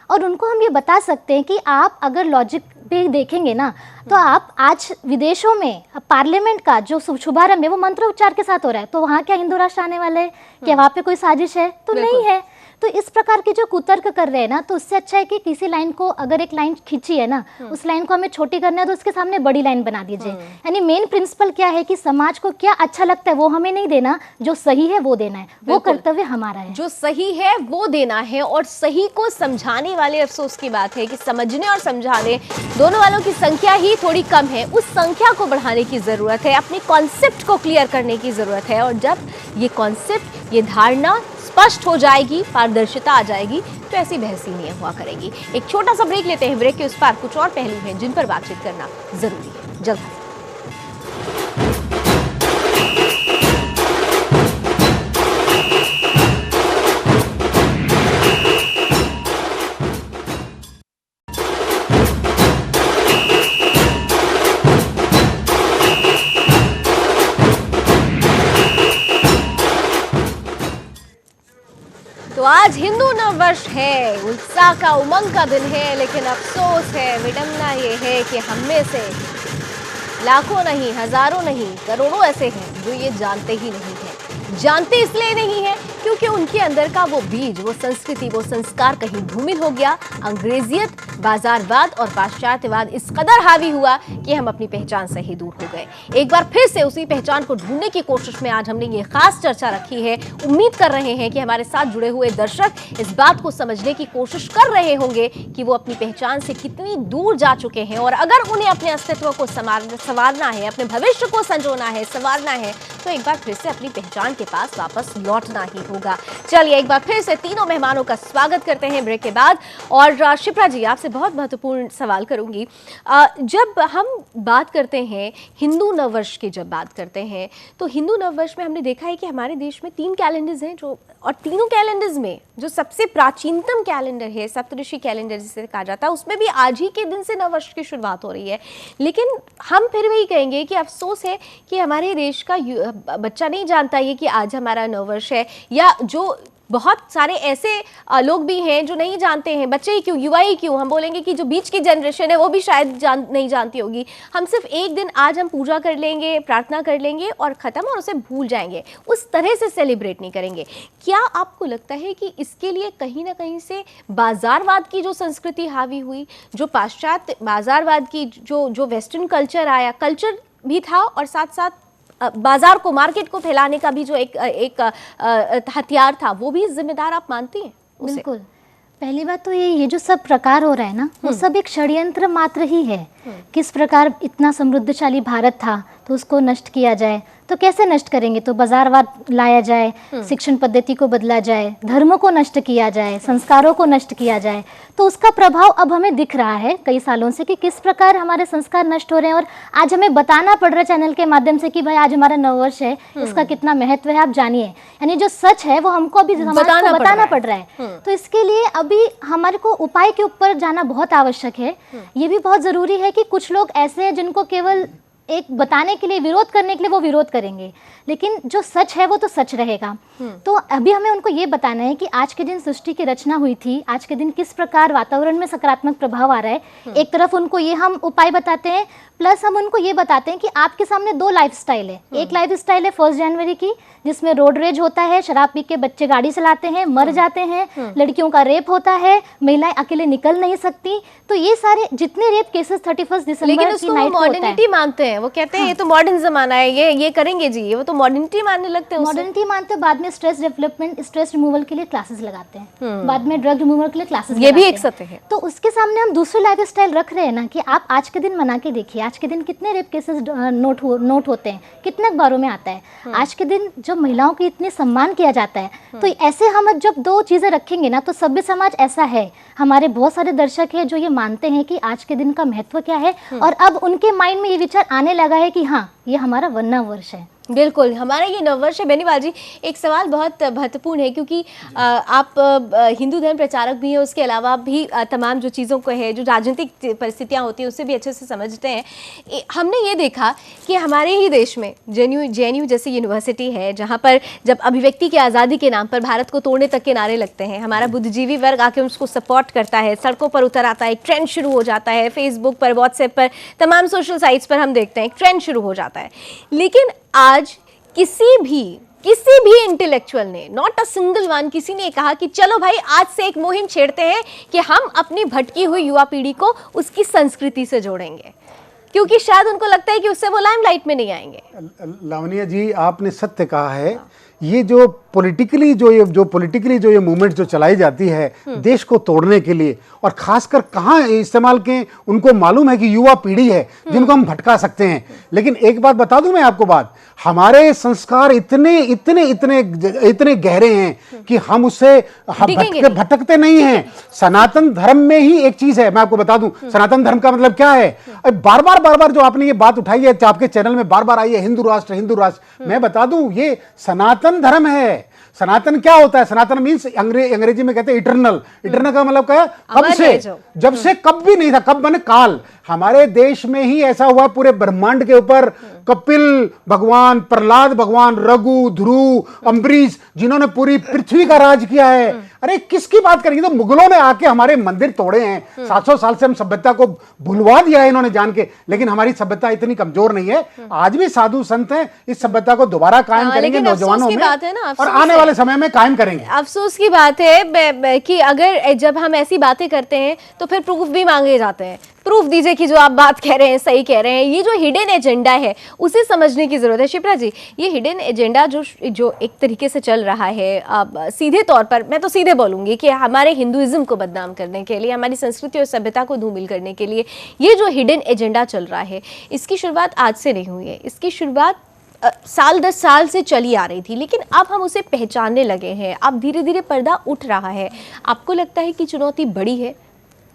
और उनको हम ये बता सकते हैं कि आप अगर लॉजिक पे देखेंगे ना, तो आप आज विदेशों में पार्लियामेंट का जो शुभारंभ है वो मंत्रोच्चार के साथ हो रहा है, तो वहाँ क्या हिंदू राष्ट्र आने वाले हैं? क्या वहाँ पे कोई साजिश है? तो नहीं है। तो इस प्रकार के जो कुतर्क कर रहे हैं ना, तो उससे अच्छा है कि किसी लाइन को, अगर एक लाइन खींची है ना, उस लाइन को हमें छोटी करना है तो उसके सामने बड़ी लाइन बना दीजिए। यानी मेन प्रिंसिपल क्या है कि समाज को क्या अच्छा लगता है वो हमें नहीं देना, जो सही है वो देना है, वो कर्तव्य हमारा है। जो सही है वो देना है, और सही को समझाने वाले, अफसोस की बात है कि समझने और समझाने दोनों वालों की संख्या ही थोड़ी कम है। उस संख्या को बढ़ाने की जरूरत है, अपने कॉन्सेप्ट को क्लियर करने की जरूरत है, और जब ये कॉन्सेप्ट, ये धारणा स्पष्ट हो जाएगी, पारदर्शिता आ जाएगी, तो ऐसी बहस ही नहीं हुआ करेगी। एक छोटा सा ब्रेक लेते हैं, ब्रेक के उस पार कुछ और पहलू हैं जिन पर बातचीत करना जरूरी है। जल्द तो आज हिंदू नववर्ष है, उत्साह का, उमंग का दिन है, लेकिन अफसोस है, विडंबना ये है कि हम में से लाखों नहीं, हजारों नहीं, करोड़ों ऐसे हैं जो ये जानते ही नहीं हैं। जानते इसलिए नहीं है क्योंकि उनके अंदर का वो बीज, वो संस्कृति, वो संस्कार कहीं धूमिल हो गया। अंग्रेजियत, बाजारवाद और पाश्चात्यवाद इस कदर हावी हुआ कि हम अपनी पहचान से ही दूर हो गए। एक बार फिर से उसी पहचान को ढूंढने की कोशिश में आज हमने ये खास चर्चा रखी है। उम्मीद कर रहे हैं कि हमारे साथ जुड़े हुए दर्शक इस बात को समझने की कोशिश कर रहे होंगे कि वो अपनी पहचान से कितनी दूर जा चुके हैं, और अगर उन्हें अपने अस्तित्व को संवारना है, अपने भविष्य को संजोना है, संवारना है, तो एक बार फिर से अपनी पहचान के पास वापस लौटना ही होगा। चलिए एक बार फिर से तीनों मेहमानों का स्वागत करते हैं ब्रेक के बाद। और शिप्रा जी, आपसे बहुत महत्वपूर्ण सवाल करूंगी। जब हम बात करते हैं हिंदू नववर्ष की, जब बात करते हैं तो हिंदू नववर्ष में हमने देखा है कि हमारे देश में 3 कैलेंडर्स हैं, जो, और तीनों कैलेंडर्स में जो सबसे प्राचीनतम कैलेंडर है, सप्तऋषि कैलेंडर जिसे कहा जाता है, उसमें भी आज ही के दिन से नववर्ष की शुरुआत हो रही है। लेकिन हम फिर वही कहेंगे कि अफसोस है कि हमारे देश का बच्चा नहीं जानता ये कि आज हमारा नववर्ष है, या जो बहुत सारे ऐसे लोग भी हैं जो नहीं जानते हैं, बच्चे ही क्यों, युवा ही क्यों, हम बोलेंगे कि जो बीच की जनरेशन है वो भी शायद नहीं जानती होगी। हम सिर्फ एक दिन आज हम पूजा कर लेंगे, प्रार्थना कर लेंगे और ख़त्म, और उसे भूल जाएंगे, उस तरह से सेलिब्रेट नहीं करेंगे। क्या आपको लगता है कि इसके लिए कहीं ना कहीं से बाज़ारवाद की जो संस्कृति हावी हुई, जो पाश्चात्य बाज़ारवाद की जो वेस्टर्न कल्चर आया, कल्चर भी था, और साथ साथ बाजार को, मार्केट को फैलाने का भी जो एक हथियार था, वो भी जिम्मेदार आप मानती हैं? बिल्कुल। पहली बात तो ये जो सब प्रकार हो रहा है ना, वो सब एक षड्यंत्र मात्र ही है। किस प्रकार इतना समृद्धशाली भारत था तो उसको नष्ट किया जाए, तो कैसे नष्ट करेंगे? तो बाजारवाद लाया जाए, शिक्षण पद्धति को बदला जाए, धर्म को नष्ट किया जाए, संस्कारों को नष्ट किया जाए। तो उसका प्रभाव अब हमें दिख रहा है कई सालों से कि किस प्रकार हमारे संस्कार नष्ट हो रहे हैं, और आज हमें बताना पड़ रहा है चैनल के माध्यम से कि भाई आज हमारा नववर्ष है, इसका कितना महत्व है, आप जानिए। यानी जो सच है वो हमको अभी बताना पड़ रहा है। तो इसके लिए अभी हमारे को उपाय के ऊपर जाना बहुत आवश्यक है। ये भी बहुत ज़रूरी है कि कुछ लोग ऐसे हैं जिनको केवल एक बताने के लिए, विरोध करने के लिए वो विरोध करेंगे, लेकिन जो सच है वो तो सच रहेगा। तो अभी हमें उनको ये बताना है कि आज के दिन सृष्टि की रचना हुई थी, आज के दिन किस प्रकार वातावरण में सकारात्मक प्रभाव आ रहा है। एक तरफ उनको ये हम उपाय बताते हैं, प्लस हम उनको ये बताते हैं कि आपके सामने 2 लाइफस्टाइल है। एक लाइफस्टाइल है 1 जनवरी की, जिसमें रोड रेज होता है, शराब पी के बच्चे गाड़ी चलाते हैं, मर जाते हैं, लड़कियों का रेप होता है, महिलाएं अकेले निकल नहीं सकती। तो ये सारे जितने रेप केसेस 31 दिसंबर की नाइट को होता है, मॉडर्निटी मानते हैं, वो कहते हैं ये तो मॉडर्न जमाना है, ये करेंगे जी, वो तो मॉडर्निटी मानने लगते हैं। मॉडर्निटी मानते हैं, बाद में स्ट्रेस डेवलपमेंट, स्ट्रेस रिमूवल के लिए क्लासेस लगाते हैं, बाद में ड्रग रिमूवल के लिए क्लासेस, ये भी एक सत्य है। तो उसके सामने हम दूसरे लाइफस्टाइल रख रहे हैं ना, कि आप आज के दिन मना के देखिए, आज के दिन कितने रेप केसेस नोट होते हैं, कितने अखबारों में आता है। आज के दिन जब महिलाओं की इतने सम्मान किया जाता है, तो ऐसे हम जब दो चीज़ें रखेंगे ना, तो सभ्य समाज ऐसा है, हमारे बहुत सारे दर्शक हैं जो ये मानते हैं कि आज के दिन का महत्व क्या है, और अब उनके माइंड में ये विचार आने लगा है कि हाँ, ये हमारा 1 नववर्ष है। बिल्कुल, हमारा ये नववर्ष है। बेनीवाल जी, एक सवाल बहुत महत्वपूर्ण है, क्योंकि आप हिंदू धर्म प्रचारक भी हैं, उसके अलावा भी तमाम जो चीज़ों को है, जो राजनीतिक परिस्थितियां होती हैं, उससे भी अच्छे से समझते हैं। हमने ये देखा कि हमारे ही देश में जेएनयू जैसी यूनिवर्सिटी है, जहाँ पर जब अभिव्यक्ति की आज़ादी के नाम पर भारत को तोड़ने तक के नारे लगते हैं, हमारा बुद्धिजीवी वर्ग आके उसको सपोर्ट करता है, सड़कों पर उतर आता है, एक ट्रेंड शुरू हो जाता है, फेसबुक पर, व्हाट्सएप पर, तमाम सोशल साइट्स पर हम देखते हैं एक ट्रेंड शुरू हो जाता है। लेकिन आज किसी भी इंटेलेक्चुअल ने, नॉट अ सिंगल वन, किसी ने कहा कि चलो भाई आज से एक मुहिम छेड़ते हैं कि हम अपनी भटकी हुई युवा पीढ़ी को उसकी संस्कृति से जोड़ेंगे, क्योंकि शायद उनको लगता है कि उससे वो लाइमलाइट में नहीं आएंगे। लावण्या जी, आपने सत्य कहा है। ये जो पॉलिटिकली जो ये मूवमेंट जो चलाई जाती है देश को तोड़ने के लिए, और खासकर कहाँ इस्तेमाल के, उनको मालूम है कि युवा पीढ़ी है जिनको हम भटका सकते हैं। लेकिन एक बात बता दूं मैं आपको, बात, हमारे संस्कार इतने गहरे हैं कि हम उससे भटकते नहीं हैं। सनातन धर्म में ही एक चीज है, मैं आपको बता दूं, सनातन धर्म का मतलब क्या है। बार बार जो आपने ये बात उठाई है, आपके चैनल में बार बार आई है, हिंदू राष्ट्र। मैं बता दूं, ये सनातन धर्म है। सनातन क्या होता है? सनातन मीन्स अंग्रेजी में कहते हैं इटर्नल। इटर्नल का मतलब क्या है? कब से, जब से कब भी नहीं था, कब माने काल। हमारे देश में ही ऐसा हुआ, पूरे ब्रह्मांड के ऊपर कपिल भगवान, प्रहलाद भगवान, रघु, ध्रुव, अम्बरीश, जिन्होंने पूरी पृथ्वी का राज किया है। अरे किसकी बात करेंगे? तो मुगलों ने आके हमारे मंदिर तोड़े हैं। 700 साल से हम सभ्यता को भुलवा दिया है इन्होंने जान के, लेकिन हमारी सभ्यता इतनी कमजोर नहीं है। आज भी साधु संत हैं, इस सभ्यता को दोबारा कायम करेंगे नौजवानों में, और आने वाले समय में कायम करेंगे। अफसोस की बात है कि अगर जब हम ऐसी बातें करते हैं तो फिर प्रूफ भी मांगे जाते हैं। प्रूफ दीजिए कि जो आप बात कह रहे हैं सही कह रहे हैं। ये जो हिडन एजेंडा है उसे समझने की जरूरत है। शिप्रा जी, ये हिडन एजेंडा जो एक तरीके से चल रहा है, अब सीधे तौर पर मैं तो सीधे बोलूंगी कि हमारे हिंदुइज्म को बदनाम करने के लिए, हमारी संस्कृति और सभ्यता को धूमिल करने के लिए ये जो हिडन एजेंडा चल रहा है, इसकी शुरुआत आज से नहीं हुई है। इसकी शुरुआत साल 10 साल से चली आ रही थी, लेकिन अब हम उसे पहचानने लगे हैं। अब धीरे धीरे पर्दा उठ रहा है। आपको लगता है कि चुनौती बड़ी है,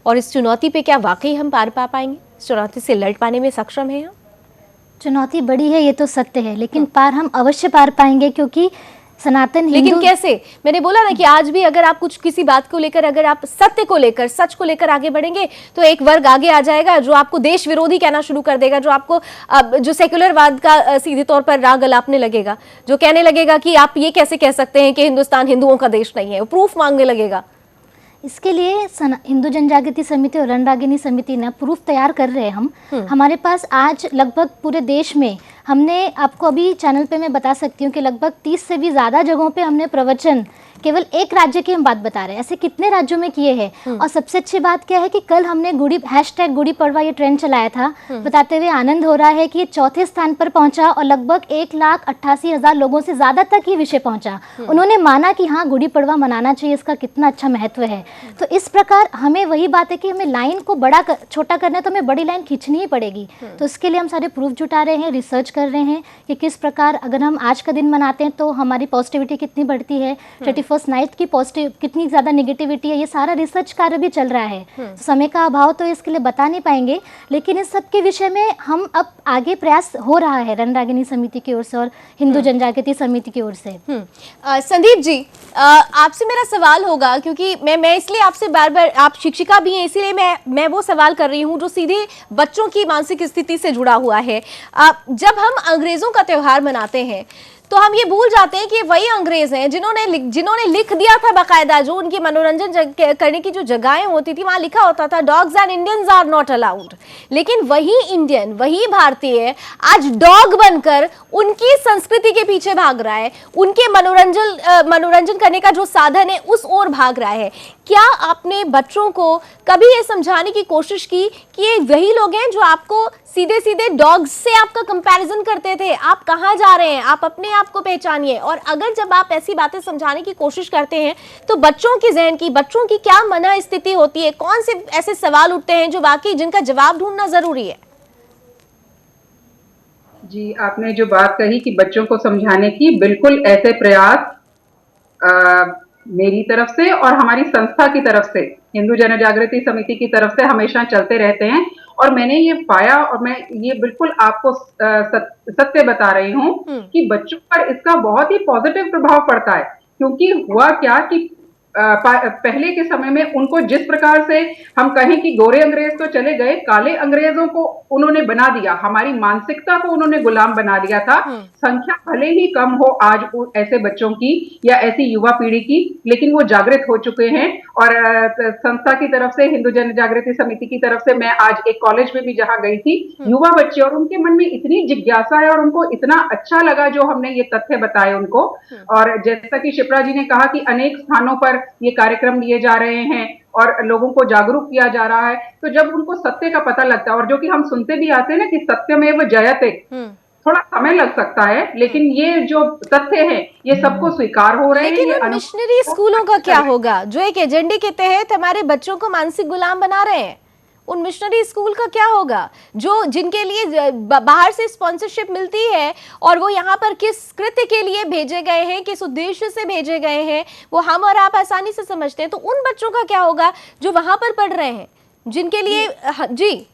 और इस चुनौती पे क्या वाकई हम पार पा पाएंगे? इस चुनौती से लड़ पाने में सक्षम हैं हम? चुनौती बड़ी है, ये तो सत्य है, लेकिन पार हम अवश्य पार पाएंगे, क्योंकि सनातन हिंदू। लेकिन कैसे? मैंने बोला ना कि आज भी अगर आप किसी बात को लेकर, अगर आप सत्य को लेकर, सच को लेकर आगे बढ़ेंगे, तो एक वर्ग आगे आ जाएगा जो आपको देश विरोधी कहना शुरू कर देगा, जो आपको जो सेक्युलरवाद का सीधे तौर पर राग अलापने लगेगा, जो कहने लगेगा कि आप ये कैसे कह सकते हैं कि हिंदुस्तान हिंदुओं का देश नहीं है, वो प्रूफ मांगने लगेगा। इसके लिए हिंदू जनजागृति समिति और रणरागिनी समिति ने प्रूफ तैयार कर रहे हैं हम। हमारे पास आज लगभग पूरे देश में, हमने आपको अभी चैनल पे मैं बता सकती हूँ कि लगभग 30 से भी ज़्यादा जगहों पे हमने प्रवचन, केवल एक राज्य की हम बात बता रहे हैं, ऐसे कितने राज्यों में किए हैं। और सबसे अच्छी बात क्या है कि कल हमने #गुड़ी पड़वा ये ट्रेंड चलाया था, बताते हुए आनंद हो रहा है कि ये 4थे स्थान पर पहुंचा, और लगभग 1,88,000 लोगों से ज़्यादा तक ये विषय पहुंचा। उन्होंने माना कि हाँ, गुड़ी पड़वा मनाना चाहिए, इसका कितना अच्छा महत्व है। तो इस प्रकार हमें वही बात है कि हमें लाइन को छोटा करना है, तो हमें बड़ी लाइन खींचनी ही पड़ेगी। तो इसके लिए हम सारे प्रूफ जुटा रहे हैं, रिसर्च कर रहे हैं कि किस प्रकार अगर हम आज का दिन मनाते हैं तो हमारी पॉजिटिविटी कितनी बढ़ती है, 31st नाइट की पॉजिटिव कितनी ज़्यादा नेगेटिविटी है। ये सारा रिसर्च कार्य भी चल रहा है। समय का अभाव तो इसके लिए बता नहीं पाएंगे, लेकिन इस सब के विषय में हम अब आगे प्रयास हो रहा है रणरागिनी समिति की ओर से और हिंदू जनजागृति समिति की ओर से। संदीप जी, आपसे मेरा सवाल होगा, क्योंकि मैं इसलिए आपसे बार बार, आप शिक्षिका भी हैं, इसीलिए मैं वो सवाल कर रही हूँ जो सीधे बच्चों की मानसिक स्थिति से जुड़ा हुआ है। जब हम अंग्रेजों का त्यौहार मनाते हैं तो हम ये भूल जाते हैं कि वही अंग्रेज हैं जिन्होंने लिख दिया था बाकायदा, जो उनकी मनोरंजन करने की जो जगहें होती थी वहां लिखा होता था dogs and Indians are not allowed. लेकिन वही इंडियन, वही भारतीय आज डॉग बनकर उनकी संस्कृति के पीछे भाग रहा है, उनके मनोरंजन करने का जो साधन है उस ओर भाग रहा है। क्या आपने बच्चों को कभी ये समझाने की कोशिश की कि ये वही लोग हैं जो आपको सीधे सीधे डॉग्स से आपका कंपैरिजन करते थे, आप कहाँ जा रहे हैं, आप अपने आप को पहचानिए। और अगर जब आप ऐसी बातें समझाने की कोशिश करते हैं तो बच्चों की जहन की, बच्चों की क्या मना स्थिति होती है, कौन से ऐसे सवाल उठते हैं जो वाकई जिनका जवाब ढूंढना जरूरी है? जी, आपने जो बात कही कि बच्चों को समझाने की, बिल्कुल ऐसे प्रयास मेरी तरफ से और हमारी संस्था की तरफ से, हिंदू जन जागृति समिति की तरफ से हमेशा चलते रहते हैं। और मैंने ये पाया, और मैं ये बिल्कुल आपको सत्य बता रही हूँ कि बच्चों पर इसका बहुत ही पॉजिटिव प्रभाव पड़ता है। क्योंकि हुआ क्या कि पहले के समय में उनको जिस प्रकार से हम कहें कि गोरे अंग्रेज तो चले गए, काले अंग्रेजों को उन्होंने बना दिया, हमारी मानसिकता को उन्होंने गुलाम बना दिया था। संख्या भले ही कम हो आज ऐसे बच्चों की या ऐसी युवा पीढ़ी की, लेकिन वो जागृत हो चुके हैं। और संस्था की तरफ से, हिंदू जन जागृति समिति की तरफ से, मैं आज एक कॉलेज में भी जहां गई थी, युवा बच्चे, और उनके मन में इतनी जिज्ञासा है और उनको इतना अच्छा लगा जो हमने ये तथ्य बताए उनको। और जैसा कि शिप्रा जी ने कहा कि अनेक स्थानों पर ये कार्यक्रम लिए जा रहे हैं और लोगों को जागरूक किया जा रहा है, तो जब उनको सत्य का पता लगता है, और जो कि हम सुनते भी आते हैं ना कि सत्यमेव जयते, थोड़ा समय लग सकता है, लेकिन ये जो तथ्य है ये सबको स्वीकार हो रहे हैं। लेकिन उन मिशनरी स्कूलों का क्या होगा जो एक एजेंडे के तहत हमारे बच्चों को मानसिक गुलाम बना रहे हैं? उन मिशनरी स्कूल का क्या होगा जो जिनके लिए बाहर से स्पॉन्सरशिप मिलती है और वो यहाँ पर किस कृत्य के लिए भेजे गए हैं, किस उद्देश्य से भेजे गए हैं, वो हम और आप आसानी से समझते हैं। तो उन बच्चों का क्या होगा जो वहां पर पढ़ रहे हैं, जिनके लिए जी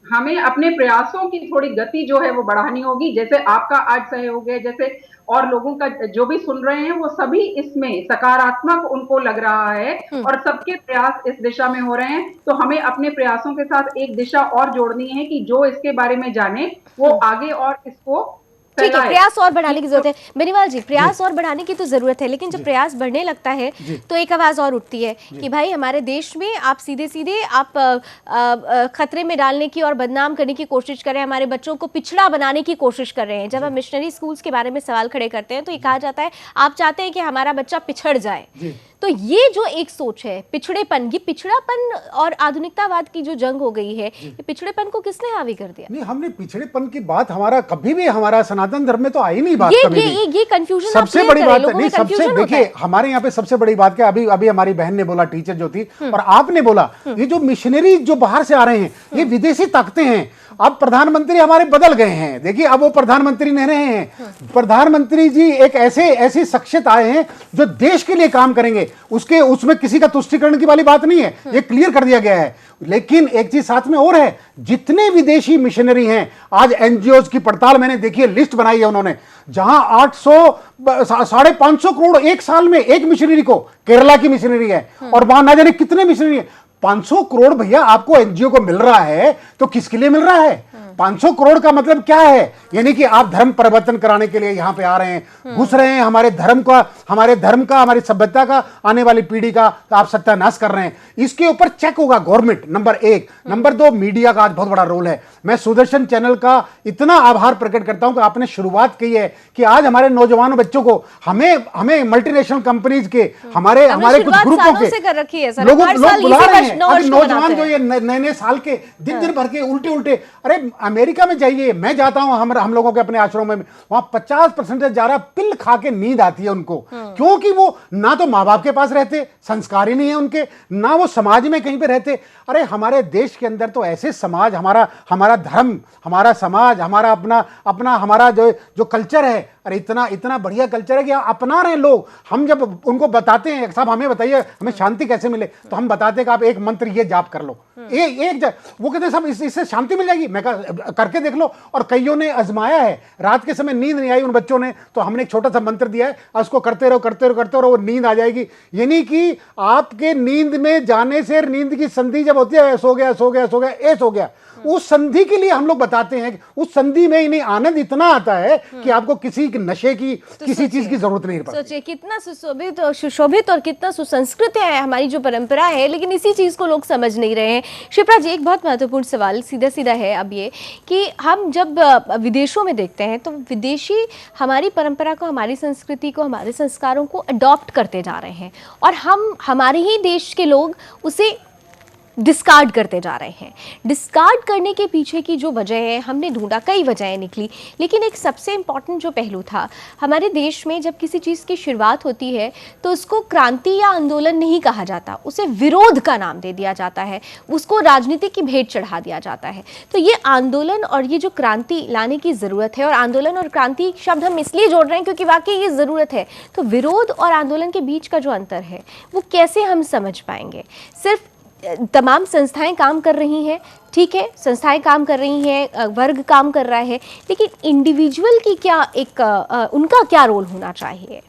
हमें अपने प्रयासों की थोड़ी गति जो है वो बढ़ानी होगी। जैसे आपका आज सहयोग है, जैसे और लोगों का जो भी सुन रहे हैं वो सभी इसमें सकारात्मक उनको लग रहा है और सबके प्रयास इस दिशा में हो रहे हैं। तो हमें अपने प्रयासों के साथ एक दिशा और जोड़नी है कि जो इसके बारे में जाने वो आगे और इसको ठीक है, प्रयास और बढ़ाने की जरूरत है। बेनीवाल जी, प्रयास और बढ़ाने की तो जरूरत है, लेकिन जब प्रयास बढ़ने लगता है तो एक आवाज और उठती है कि भाई हमारे देश में आप सीधे सीधे आप खतरे में डालने की और बदनाम करने की कोशिश कर रहे हैं, हमारे बच्चों को पिछड़ा बनाने की कोशिश कर रहे हैं। जब हम मिशनरी स्कूल्स के बारे में सवाल खड़े करते हैं तो ये कहा जाता है आप चाहते हैं कि हमारा बच्चा पिछड़ जाए। तो ये जो एक सोच है पिछड़ेपन, ये पिछड़ापन और आधुनिकतावाद की जो जंग हो गई है, ये पिछड़ेपन को किसने हावी कर दिया? नहीं, हमने पिछड़ेपन की बात हमारा कभी भी हमारा सनातन धर्म में तो आई नहीं बात। ये कंफ्यूजन सबसे बड़ी बात है, नहीं सबसे देखिए हमारे यहाँ पे सबसे बड़ी बात क्या, अभी हमारी बहन ने बोला, टीचर जो थी, और आपने बोला ये जो मिशनरी जो बाहर से आ रहे हैं ये विदेशी ताकतें हैं। अब प्रधानमंत्री हमारे बदल गए हैं, देखिए अब वो प्रधानमंत्री नहीं रहे हैं। प्रधानमंत्री जी एक ऐसी शख्सियत आए हैं जो देश के लिए काम करेंगे, उसमें किसी का तुष्टीकरण की वाली बात नहीं है, ये क्लियर कर दिया गया है। लेकिन एक चीज साथ में और है, जितने विदेशी मिशनरी हैं, आज एनजीओज की पड़ताल मैंने देखी है, लिस्ट बनाई है उन्होंने, जहां 550 करोड़ एक साल में एक मिशनरी को, केरला की मिशनरी है, और वहां ना जाने कितने मिशनरी है। 500 करोड़ भैया आपको एनजीओ को मिल रहा है तो किसके लिए मिल रहा है? 500 करोड़ का मतलब क्या है? यानी कि आप धर्म परिवर्तन कराने के लिए यहां पे आ रहे हैं, घुस रहे हैं, हमारे धर्म का, हमारी सभ्यता का, आने वाली पीढ़ी का आप सत्यानाश कर रहे हैं। इसके ऊपर चेक होगा गवर्नमेंट, नंबर 1। नंबर 2, मीडिया का आज बहुत बड़ा रोल है। मैं सुदर्शन चैनल का इतना आभार प्रकट करता हूं कि आपने शुरुआत की है कि आज हमारे नौजवानों बच्चों को, हमें मल्टीनेशनल कंपनीज के, हमारे कुछ ग्रुपों के लोग बुला रहे हैं। नौजवान जो ये नए साल के दिन भर के उल्टे, अरे अमेरिका में जाइए, मैं जाता हूं हम लोगों के अपने आश्रम में, वहां 50% जा रहा, पिल खा के नींद आती है उनको, क्योंकि वो ना तो माँ बाप के पास रहते, संस्कार ही नहीं है उनके, ना वो समाज में कहीं पे रहते। अरे हमारे देश के अंदर तो ऐसे समाज, हमारा धर्म, हमारा समाज, हमारा अपना हमारा जो कल्चर है, अरे इतना बढ़िया कल्चर है कि अपना रहे हैं लोग। हम जब उनको बताते हैं साहब हमें बताइए हमें शांति कैसे मिले, तो हम बताते हैं कि आप एक मंत्र ये जाप कर लो, वो कहते हैं साहब इससे शांति मिल जाएगी। मैं कहा करके देख लो, और कईयों ने आजमाया है, रात के समय नींद नहीं आई उन बच्चों ने, तो हमने एक छोटा सा मंत्र दिया है, उसको करते रहो, वो नींद आ जाएगी। यानी कि आपके नींद में जाने से नींद की संधि जब होती है, सो गया, उस संधि के लिए हम लोग बताते हैं कि उस संधि में इन्हें आनंद इतना आता है कि आपको किसी नशे की किसी चीज की जरूरत नहीं पड़ती। सोचिए कितना सुशोभित और सुशोभित और कितना सुसंस्कृत है हमारी जो परंपरा है, लेकिन इसी चीज को लोग समझ नहीं रहे हैं। शिप्रा जी, एक बहुत महत्वपूर्ण सवाल सीधा सीधा है अब ये कि हम जब विदेशों में देखते हैं तो विदेशी हमारी परंपरा को, हमारी संस्कृति को, हमारे संस्कारों को अडॉप्ट करते जा रहे हैं और हम हमारे ही देश के लोग उसे डिस्कार्ड करते जा रहे हैं। डिस्कार्ड करने के पीछे की जो वजह है, हमने ढूंढा, कई वजहें निकली, लेकिन एक सबसे इम्पॉर्टेंट जो पहलू था, हमारे देश में जब किसी चीज़ की शुरुआत होती है तो उसको क्रांति या आंदोलन नहीं कहा जाता, उसे विरोध का नाम दे दिया जाता है, उसको राजनीति की भेंट चढ़ा दिया जाता है। तो ये आंदोलन और ये जो क्रांति लाने की ज़रूरत है, और आंदोलन और क्रांति शब्द हम इसलिए जोड़ रहे हैं क्योंकि वाकई ये ज़रूरत है, तो विरोध और आंदोलन के बीच का जो अंतर है वो कैसे हम समझ पाएंगे? सिर्फ तमाम संस्थाएं काम कर रही हैं, ठीक है, संस्थाएं काम कर रही हैं, वर्ग काम कर रहा है, लेकिन इंडिविजुअल की क्या उनका क्या रोल होना चाहिए?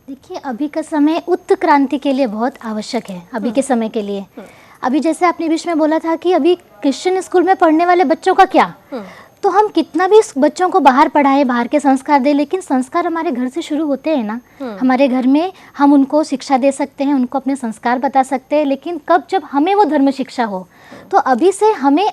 देखिए, अभी का समय उत्क्रांति के लिए बहुत आवश्यक है, अभी के समय के लिए। अभी जैसे आपने बीच में बोला था कि अभी क्रिश्चियन स्कूल में पढ़ने वाले बच्चों का क्या, तो हम कितना भी बच्चों को बाहर पढ़ाएं, बाहर के संस्कार दें, लेकिन संस्कार हमारे घर से शुरू होते हैं ना। हमारे घर में हम उनको शिक्षा दे सकते हैं, उनको अपने संस्कार बता सकते हैं, लेकिन कब, जब हमें वो धर्म शिक्षा हो। तो अभी से हमें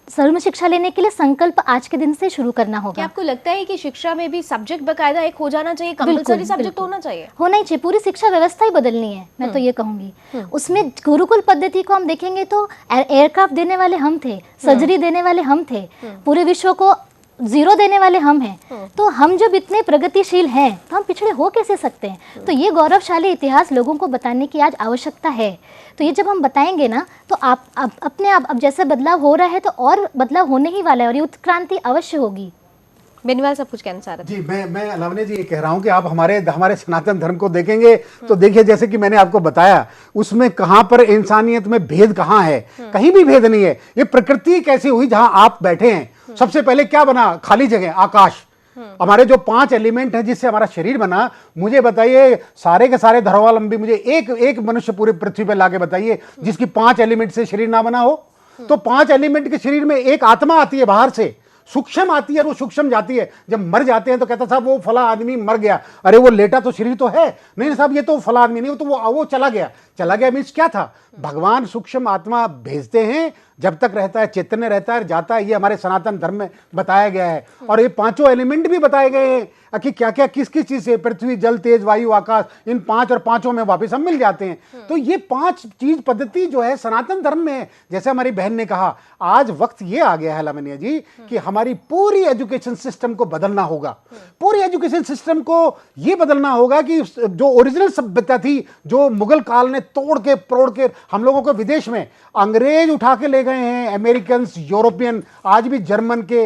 धर्म शिक्षा लेने के लिए संकल्प आज के दिन से शुरू करना होगा। क्या आपको लगता है कि शिक्षा में भी सब्जेक्ट बकायदा एक हो जाना चाहिए, कंपल्सरी सब्जेक्ट होना चाहिए? होना ही चाहिए, पूरी शिक्षा व्यवस्था ही बदलनी है, मैं तो ये कहूंगी। उसमें गुरुकुल पद्धति को हम देखेंगे तो एयरक्राफ्ट देने वाले हम थे, सर्जरी देने वाले हम थे, पूरे विश्व को जीरो देने वाले हम हैं। तो हम जब इतने प्रगतिशील हैं तो हम पिछड़े हो कैसे सकते हैं? तो ये गौरवशाली इतिहास लोगों को बताने की आज आवश्यकता है। तो ये जब हम बताएंगे ना, तो आप अपने आप, अब जैसे बदलाव हो रहा है तो और बदलाव होने ही वाला है, और ये उत्क्रांति अवश्य होगी। बेनीवाल सब कुछ कहना चाह रहे थे जी। मैं लावण्य जी ये कह रहा हूँ कि आप हमारे सनातन धर्म को देखेंगे तो देखिए, जैसे कि मैंने आपको बताया, उसमें कहाँ पर इंसानियत में भेद कहाँ है? कहीं भी भेद नहीं है। ये प्रकृति कैसी हुई जहां आप बैठे हैं, सबसे पहले क्या बना? खाली जगह, आकाश। हमारे जो 5 एलिमेंट हैं जिससे हमारा शरीर बना, मुझे बताइए सारे के सारे धर्मावलंबी, मुझे एक मनुष्य पूरे पृथ्वी पर लाके बताइए जिसकी 5 एलिमेंट से शरीर ना बना हो। तो 5 एलिमेंट के शरीर में एक आत्मा आती है बाहर से, सूक्ष्म आती है, वो सूक्ष्म जाती है। जब मर जाते हैं तो कहता साहब वो फला आदमी मर गया। अरे वो लेटा तो शरीर तो है, नहीं साहब ये तो फला आदमी नहीं, वो चला गया मीन्स क्या था? भगवान सूक्ष्म आत्मा भेजते हैं, जब तक रहता है चैतन्य रहता है, जाता है। ये हमारे सनातन धर्म में बताया गया है। और ये 5 एलिमेंट भी बताए गए हैं कि क्या क्या किस किस चीज से, पृथ्वी, जल, तेज, वायु, आकाश, इन 5 और 5 में वापस हम मिल जाते हैं। तो ये 5 चीज पद्धति जो है सनातन धर्म में है। जैसे हमारी बहन ने कहा, आज वक्त ये आ गया है लावण्य जी कि हमारी पूरी एजुकेशन सिस्टम को बदलना होगा। पूरी एजुकेशन सिस्टम को ये बदलना होगा कि जो ओरिजिनल सभ्यता थी, जो मुगल काल ने तोड़ के प्रोड़ के हम लोगों को विदेश में अंग्रेज उठा के ले गए हैं, अमेरिकन, यूरोपियन, आज भी जर्मन के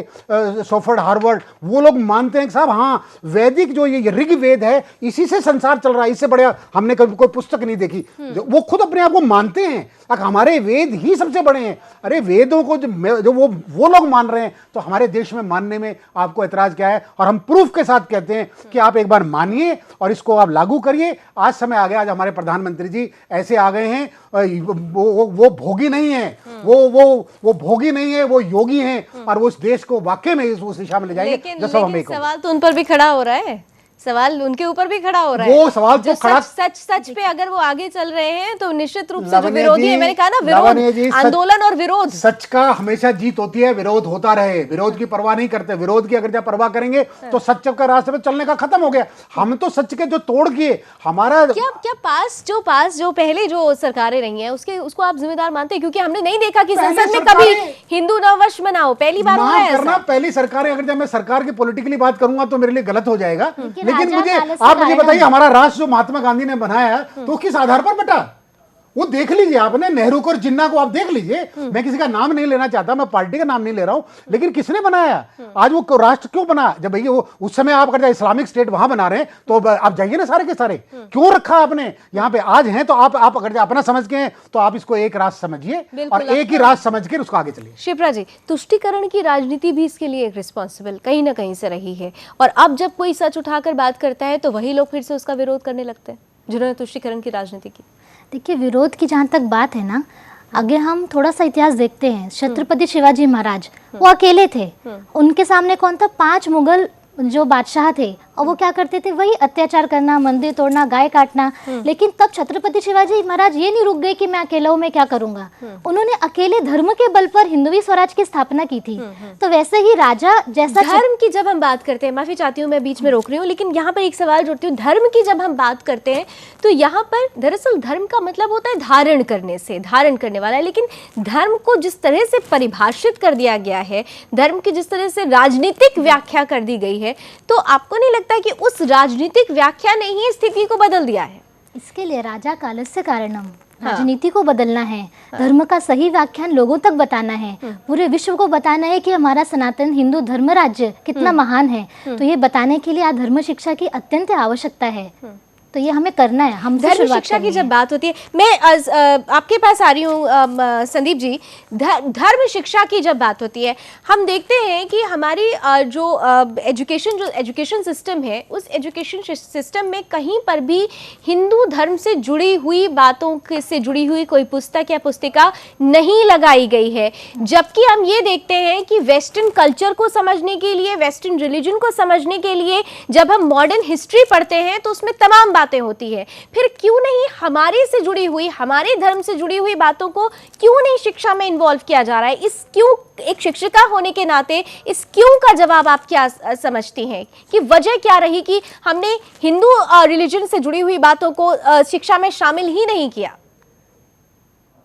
सोफर्ड, हार्वर्ड, वो लोग मानते हैं कि साहब हाँ, वैदिक जो ये ऋग्वेद है, इसी से संसार चल रहा है, इससे बढ़िया हमने कभी कोई पुस्तक नहीं देखी। वो खुद अपने आप को मानते हैं, हमारे वेद ही सबसे बड़े हैं। अरे वेदों को जो वो लोग मान रहे हैं, तो हमारे देश में मानने में आपको एतराज क्या है? और हम प्रूफ के साथ कहते हैं कि आप एक बार मानिए और इसको आप लागू करिए। आज समय आ गया, आज हमारे प्रधानमंत्री जी ऐसे आ गए हैं, वो भोगी नहीं है, वो भोगी नहीं है, वो योगी हैं, और वो इस देश को वाकई में उस दिशा में ले जाएंगे। लेकिन सवाल तो उन पर भी खड़ा हो रहा है, सवाल उनके ऊपर भी खड़ा हो रहा है। वो सवाल तो खड़ा, सच पे अगर वो आगे चल रहे हैं तो निश्चित रूप से जो विरोधी है, मैंने कहा ना, विरोध, आंदोलन और विरोध, सच का हमेशा जीत होती है। विरोध होता रहे, विरोध की परवाह नहीं करते। विरोध की अगर जब परवाह करेंगे तो सच का रास्ते पे चलने का खत्म हो गया। हम तो सच के जो तोड़ किए हमारा क्या पास जो पहले जो सरकारें रही हैं उसको आप जिम्मेदार मानते हैं? क्योंकि हमने नहीं देखा कि संसद में कभी हिंदू नववर्ष मनाओ, पहली बार हो रहा है। पहली सरकारें, अगर जब मैं सरकार की पॉलिटिकली बात करूंगा तो मेरे लिए गलत हो जाएगा, लेकिन मुझे बताइए, हमारा राष्ट्र जो महात्मा गांधी ने बनाया तो किस आधार पर बटा? वो देख लीजिए आपने, नेहरू को और जिन्ना को आप देख लीजिए। मैं किसी का नाम नहीं लेना चाहता, मैं पार्टी का नाम नहीं ले रहा हूं, लेकिन किसने बनाया? आज वो राष्ट्र क्यों बना? जब भैया वो उस समय आप अगर इस्लामिक स्टेट वहां बना रहे हैं तो आप जाइए ना, सारे के सारे क्यों रखा आपने यहाँ पे? आज हैं तो आप अगर अपना समझ के हैं तो आप इसको एक राष्ट्र समझिए और एक ही राष्ट्र समझ के उसको आगे चलिए। शिप्रा जी, तुष्टीकरण की राजनीति भी इसके लिए एक रिस्पॉन्सिबल कहीं ना कहीं से रही है, और अब जब कोई सच उठाकर बात करता है तो वही लोग फिर से उसका विरोध करने लगते हैं जिन्होंने तुष्टीकरण की राजनीति की। देखिए, विरोध की जहाँ तक बात है ना, आगे हम थोड़ा सा इतिहास देखते हैं। छत्रपति शिवाजी महाराज वो अकेले थे, उनके सामने कौन था? 5 मुगल जो बादशाह थे, और वो क्या करते थे? वही अत्याचार करना, मंदिर तोड़ना, गाय काटना। लेकिन तब छत्रपति शिवाजी महाराज ये नहीं रुक गए कि मैं अकेला हूं, मैं क्या करूंगा। उन्होंने अकेले धर्म के बल पर हिंदवी स्वराज की स्थापना की थी। तो वैसे ही राजा जैसा धर्म की जब हम बात करते हैं, माफी चाहती हूँ मैं बीच में रोक रही हूँ, लेकिन यहाँ पर एक सवाल जोड़ती हूँ। धर्म की जब हम बात करते हैं तो यहाँ पर दरअसल धर्म का मतलब होता है धारण करने से, धारण करने वाला है। लेकिन धर्म को जिस तरह से परिभाषित कर दिया गया है, धर्म की जिस तरह से राजनीतिक व्याख्या कर दी गई है, तो आपको नहीं लगता कि उस राजनीतिक व्याख्या ने ही स्थिति को बदल दिया है? इसके लिए राजा कालस्य कारणम, राजनीति को बदलना है, धर्म का सही व्याख्यान लोगों तक बताना है, पूरे विश्व को बताना है कि हमारा सनातन हिंदू धर्म राज्य कितना महान है। तो ये बताने के लिए आज धर्म शिक्षा की अत्यंत आवश्यकता है। तो ये हमें करना है, हमसे धर्म शुरुआत शिक्षा की करनी जब है। बात होती है, मैं आपके पास आ रही हूँ संदीप जी। धर्म शिक्षा की जब बात होती है, हम देखते हैं कि हमारी जो एजुकेशन सिस्टम है, उस एजुकेशन सिस्टम में कहीं पर भी हिंदू धर्म से जुड़ी हुई बातों से जुड़ी हुई कोई पुस्तक या पुस्तिका नहीं लगाई गई है। जबकि हम ये देखते हैं कि वेस्टर्न कल्चर को समझने के लिए, वेस्टर्न रिलीजन को समझने के लिए जब हम मॉडर्न हिस्ट्री पढ़ते हैं तो उसमें तमाम बातें होती है। फिर क्यों नहीं हमारे से जुड़ी हुई, हमारे धर्म से जुड़ी हुई बातों को क्यों नहीं शिक्षा में इन्वॉल्व किया जा रहा है? इस क्यों, एक शिक्षिका होने के नाते इस क्यों का जवाब आप क्या समझती हैं कि वजह क्या रही कि हमने हिंदू रिलीजन से जुड़ी हुई बातों को शिक्षा में शामिल ही नहीं किया?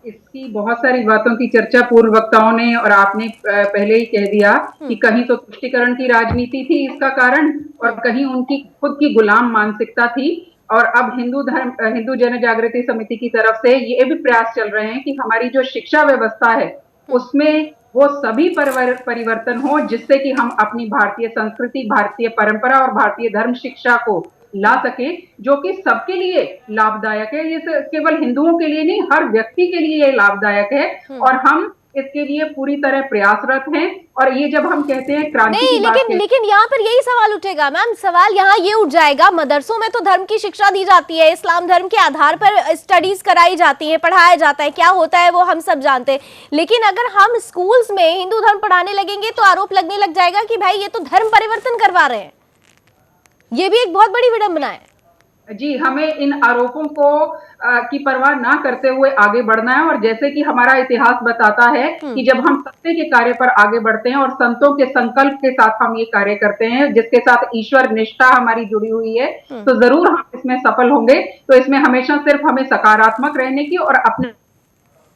इसकी बहुत सारी बातों की चर्चा पूर्व वक्ताओं ने और आपने पहले ही कह दिया कि कहीं तो तुष्टीकरण की राजनीति थी इसका कारण, और कहीं उनकी खुद की गुलाम मानसिकता थी। और अब हिंदू जन जागृति समिति की तरफ से ये भी प्रयास चल रहे हैं कि हमारी जो शिक्षा व्यवस्था है उसमें वो सभी परिवर्तन हो, जिससे कि हम अपनी भारतीय संस्कृति, भारतीय परंपरा और भारतीय धर्म शिक्षा को ला सके, जो कि सबके लिए लाभदायक है। ये केवल हिंदुओं के लिए नहीं, हर व्यक्ति के लिए ये लाभदायक है, और हम इसके लिए पूरी तरह प्रयासरत हैं। और ये जब हम कहते हैं क्रांति नहीं, लेकिन यहाँ पर यही सवाल उठेगा मैम, सवाल यहाँ ये उठ जाएगा, मदरसों में तो धर्म की शिक्षा दी जाती है, इस्लाम धर्म के आधार पर स्टडीज कराई जाती है, पढ़ाया जाता है, क्या होता है वो हम सब जानते हैं। लेकिन अगर हम स्कूल्स में हिंदू धर्म पढ़ाने लगेंगे तो आरोप लगने लग जाएगा कि भाई ये तो धर्म परिवर्तन करवा रहे हैं। ये भी एक बहुत बड़ी विडंबना है। जी, हमें इन आरोपों को की परवाह ना करते हुए आगे बढ़ना है। और जैसे कि हमारा इतिहास बताता है कि जब हम सत्य के कार्य पर आगे बढ़ते हैं और संतों के संकल्प के साथ हम ये कार्य करते हैं, जिसके साथ ईश्वर निष्ठा हमारी जुड़ी हुई है, तो जरूर हम इसमें सफल होंगे। तो इसमें हमेशा सिर्फ हमें सकारात्मक रहने की और अपने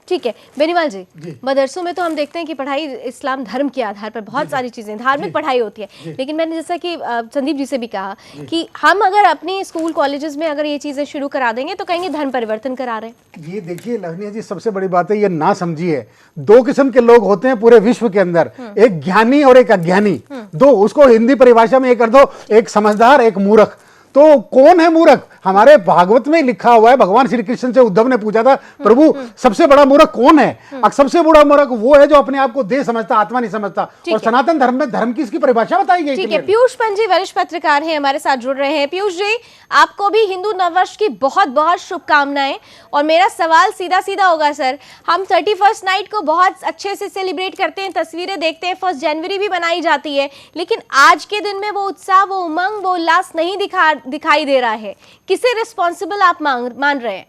ठीक है बेनीवाल जी, मदरसों में तो हम देखते हैं कि पढ़ाई इस्लाम धर्म के आधार पर बहुत सारी चीजें धार्मिक पढ़ाई होती है, लेकिन मैंने जैसा कि संदीप जी से भी कहा कि हम अगर अपनी स्कूल कॉलेजेस में अगर ये चीजें शुरू करा देंगे तो कहेंगे धर्म परिवर्तन करा रहे हैं। ये देखिए लवनिया जी, सबसे बड़ी बात है ये ना समझिए, 2 किस्म के लोग होते हैं पूरे विश्व के अंदर, एक ज्ञानी और एक अज्ञानी। दो, उसको हिंदी परिभाषा में ये कर दो, एक समझदार एक मूर्ख। तो कौन है मूर्ख? हमारे भागवत में लिखा हुआ है, भगवान श्री कृष्ण से उद्धव ने पूछा था, प्रभु सबसे बड़ा मूर्ख कौन है? सबसे बड़ा मूर्ख वो है जो अपने आप को देह समझता, आत्मा नहीं समझता। और सनातन धर्म में धर्म की इसकी परिभाषा बताई गई। ठीक है, पीयूष पंजी वरिष्ठ पत्रकार हैं, हमारे साथ जुड़ रहे हैं। पीयूष जी, आपको भी हिंदू नववर्ष की बहुत बहुत शुभकामनाएं। और मेरा सवाल सीधा सीधा होगा सर, हम 31st नाइट को बहुत अच्छे से सेलिब्रेट करते हैं, तस्वीरें देखते हैं, 1 जनवरी भी बनाई जाती है, लेकिन आज के दिन में वो उत्साह, वो उमंग, वो उल्लास नहीं दिखाई दे रहा है। किसे रिस्पॉन्सिबल आप मान रहे हैं?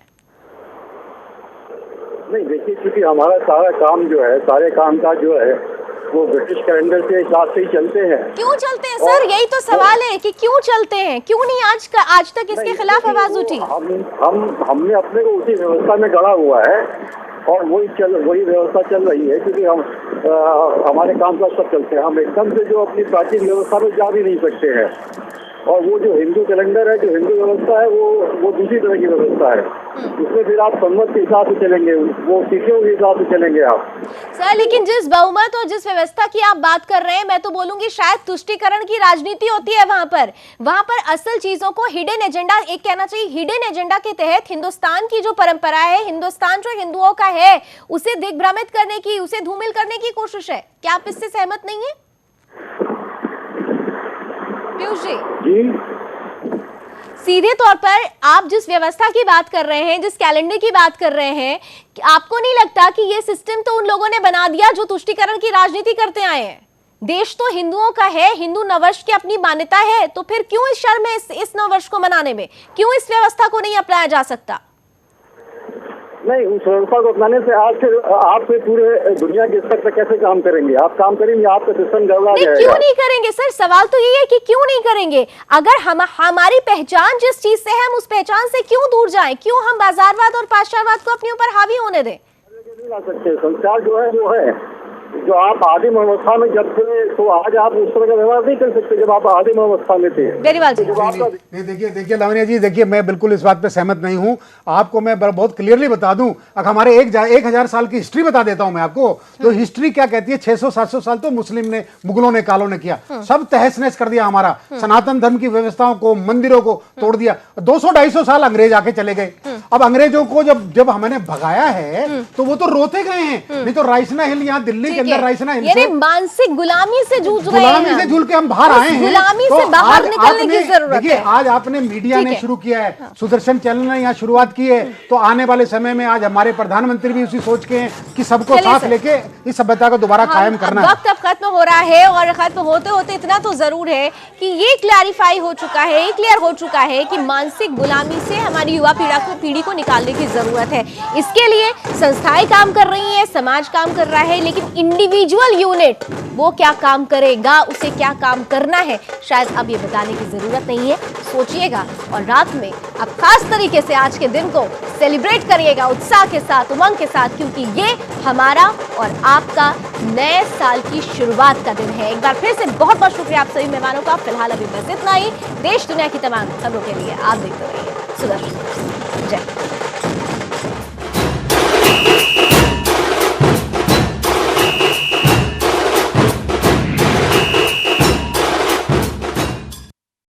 नहीं देखिए, क्योंकि हमारा सारा काम जो है, सारे काम का जो है वो ब्रिटिश कैलेंडर के हिसाब से ही चलते हैं। क्यों चलते हैं सर? यही तो सवाल है कि क्यों चलते हैं, क्यों नहीं आज तक इसके खिलाफ आवाज उठी? हमने अपने को उसी व्यवस्था में गढ़ा हुआ है और वही व्यवस्था चल रही है, क्योंकि हमारे काम का सब चलते हैं। हम एकदम से जो अपनी प्राचीन व्यवस्था में जा भी नहीं सकते हैं। और वो जो हिंदू कैलेंडर है, जो हिंदू व्यवस्था है, वो दूसरी तरह की व्यवस्था है। उसमें फिर आप संवत के हिसाब से चलेंगे, वो तिथियों के हिसाब से चलेंगे आप। सर लेकिन जिस बहुमत और जिस व्यवस्था की आप बात कर रहे हैं, मैं तो बोलूंगी शायद तुष्टीकरण की राजनीति होती है वहां पर असल चीजों को हिडन एजेंडा, एक कहना चाहिए हिडन एजेंडा के तहत हिंदुस्तान की जो परंपरा है, हिंदुस्तान जो हिंदुओं का है, उसे दिग्भ्रमित करने की, उसे धूमिल करने की कोशिश है। क्या आप इससे सहमत नहीं है पीयूष जी? सीधे तौर पर आप जिस व्यवस्था की बात कर रहे हैं, जिस कैलेंडर की बात कर रहे हैं, आपको नहीं लगता कि ये सिस्टम तो उन लोगों ने बना दिया जो तुष्टीकरण की राजनीति करते आए हैं? देश तो हिंदुओं का है, हिंदू नववर्ष की अपनी मान्यता है, तो फिर क्यों इस शर्म है इस नववर्ष को मनाने में? क्यों इस व्यवस्था को नहीं अपनाया जा सकता? नहीं, उस व्यवस्था को अपनाने से आप फिर पूरे दुनिया के स्तर पर कैसे काम करेंगे? आप काम करेंगे, आपका सिस्टम गड़बड़ा जाएगा। क्यों नहीं करेंगे सर? सवाल तो यही है कि क्यों नहीं करेंगे? अगर हमारी पहचान जिस चीज से है, हम उस पहचान से क्यों दूर जाएं? क्यों हम बाजारवाद और पाश्चात्यवाद को अपने ऊपर हावी होने दें? नहीं ला सकते। संस्कार जो है वो है, जो आप आदिम अवस्था में जब थे तो आज आप उस तरह का व्यवहार नहीं कर सकते जब आप आदिम अवस्था में थे। बेरीवाल जी, नहीं, देखिए लावण्या जी, देखिए मैं बिल्कुल इस बात पे सहमत नहीं हूं। आपको मैं बहुत क्लियरली बता दूं, अगर हमारे 1000 साल की हिस्ट्री बता देता हूं मैं आपको, तो हिस्ट्री क्या कहती है? 600-700 साल तो मुगलों ने, कालों ने किया, सब तहस नहस कर दिया हमारा, सनातन धर्म की व्यवस्थाओं को, मंदिरों को तोड़ दिया। 200-250 साल अंग्रेज आके चले गए। अब अंग्रेजों को जब हमने भगाया है तो वो तो रोते गए हैं, नहीं तो राइसना हिल यहाँ दिल्ली के अंदर राइसना हिल ये मानसिक गुलामी से जूझ रहे हैं, गुलामी से झूल के हम बाहर आए हैं। गुलामी से बाहर निकलने की जरूरत है। आज आपने मीडिया ने शुरू किया है, सुदर्शन चैनल ने यहाँ शुरुआत की है, तो आने वाले समय में आज हमारे प्रधानमंत्री भी उसी सोच के हैं कि सबको साथ लेके इस सभ्यता को दोबारा कायम करना है। वक्त अब खत्म हो रहा है और खत्म होते होते इतना तो जरूर है कि ये क्लैरिफाई हो चुका है, क्लियर हो चुका है कि मानसिक गुलामी से हमारी युवा पीढ़ी को निकालने की जरूरत है। इसके लिए संस्थाएं काम कर रही हैं, समाज काम कर रहा है, लेकिन इंडिविजुअल यूनिट वो क्या काम करेगा, उसे क्या काम करना है, शायद अब ये बताने की जरूरत नहीं है। सोचिएगा और रात में अब खास तरीके से आज के दिन को सेलिब्रेट करिएगा उत्साह के साथ, उमंग के साथ, क्योंकि ये हमारा और आपका नए साल की शुरुआत का दिन है। एक बार फिर से बहुत बहुत शुक्रिया आप सभी मेहमानों का। फिलहाल अभी बस इतना ही। देश दुनिया की तमाम खबरों के लिए आप देखते रहिए सुदर्शन। जय।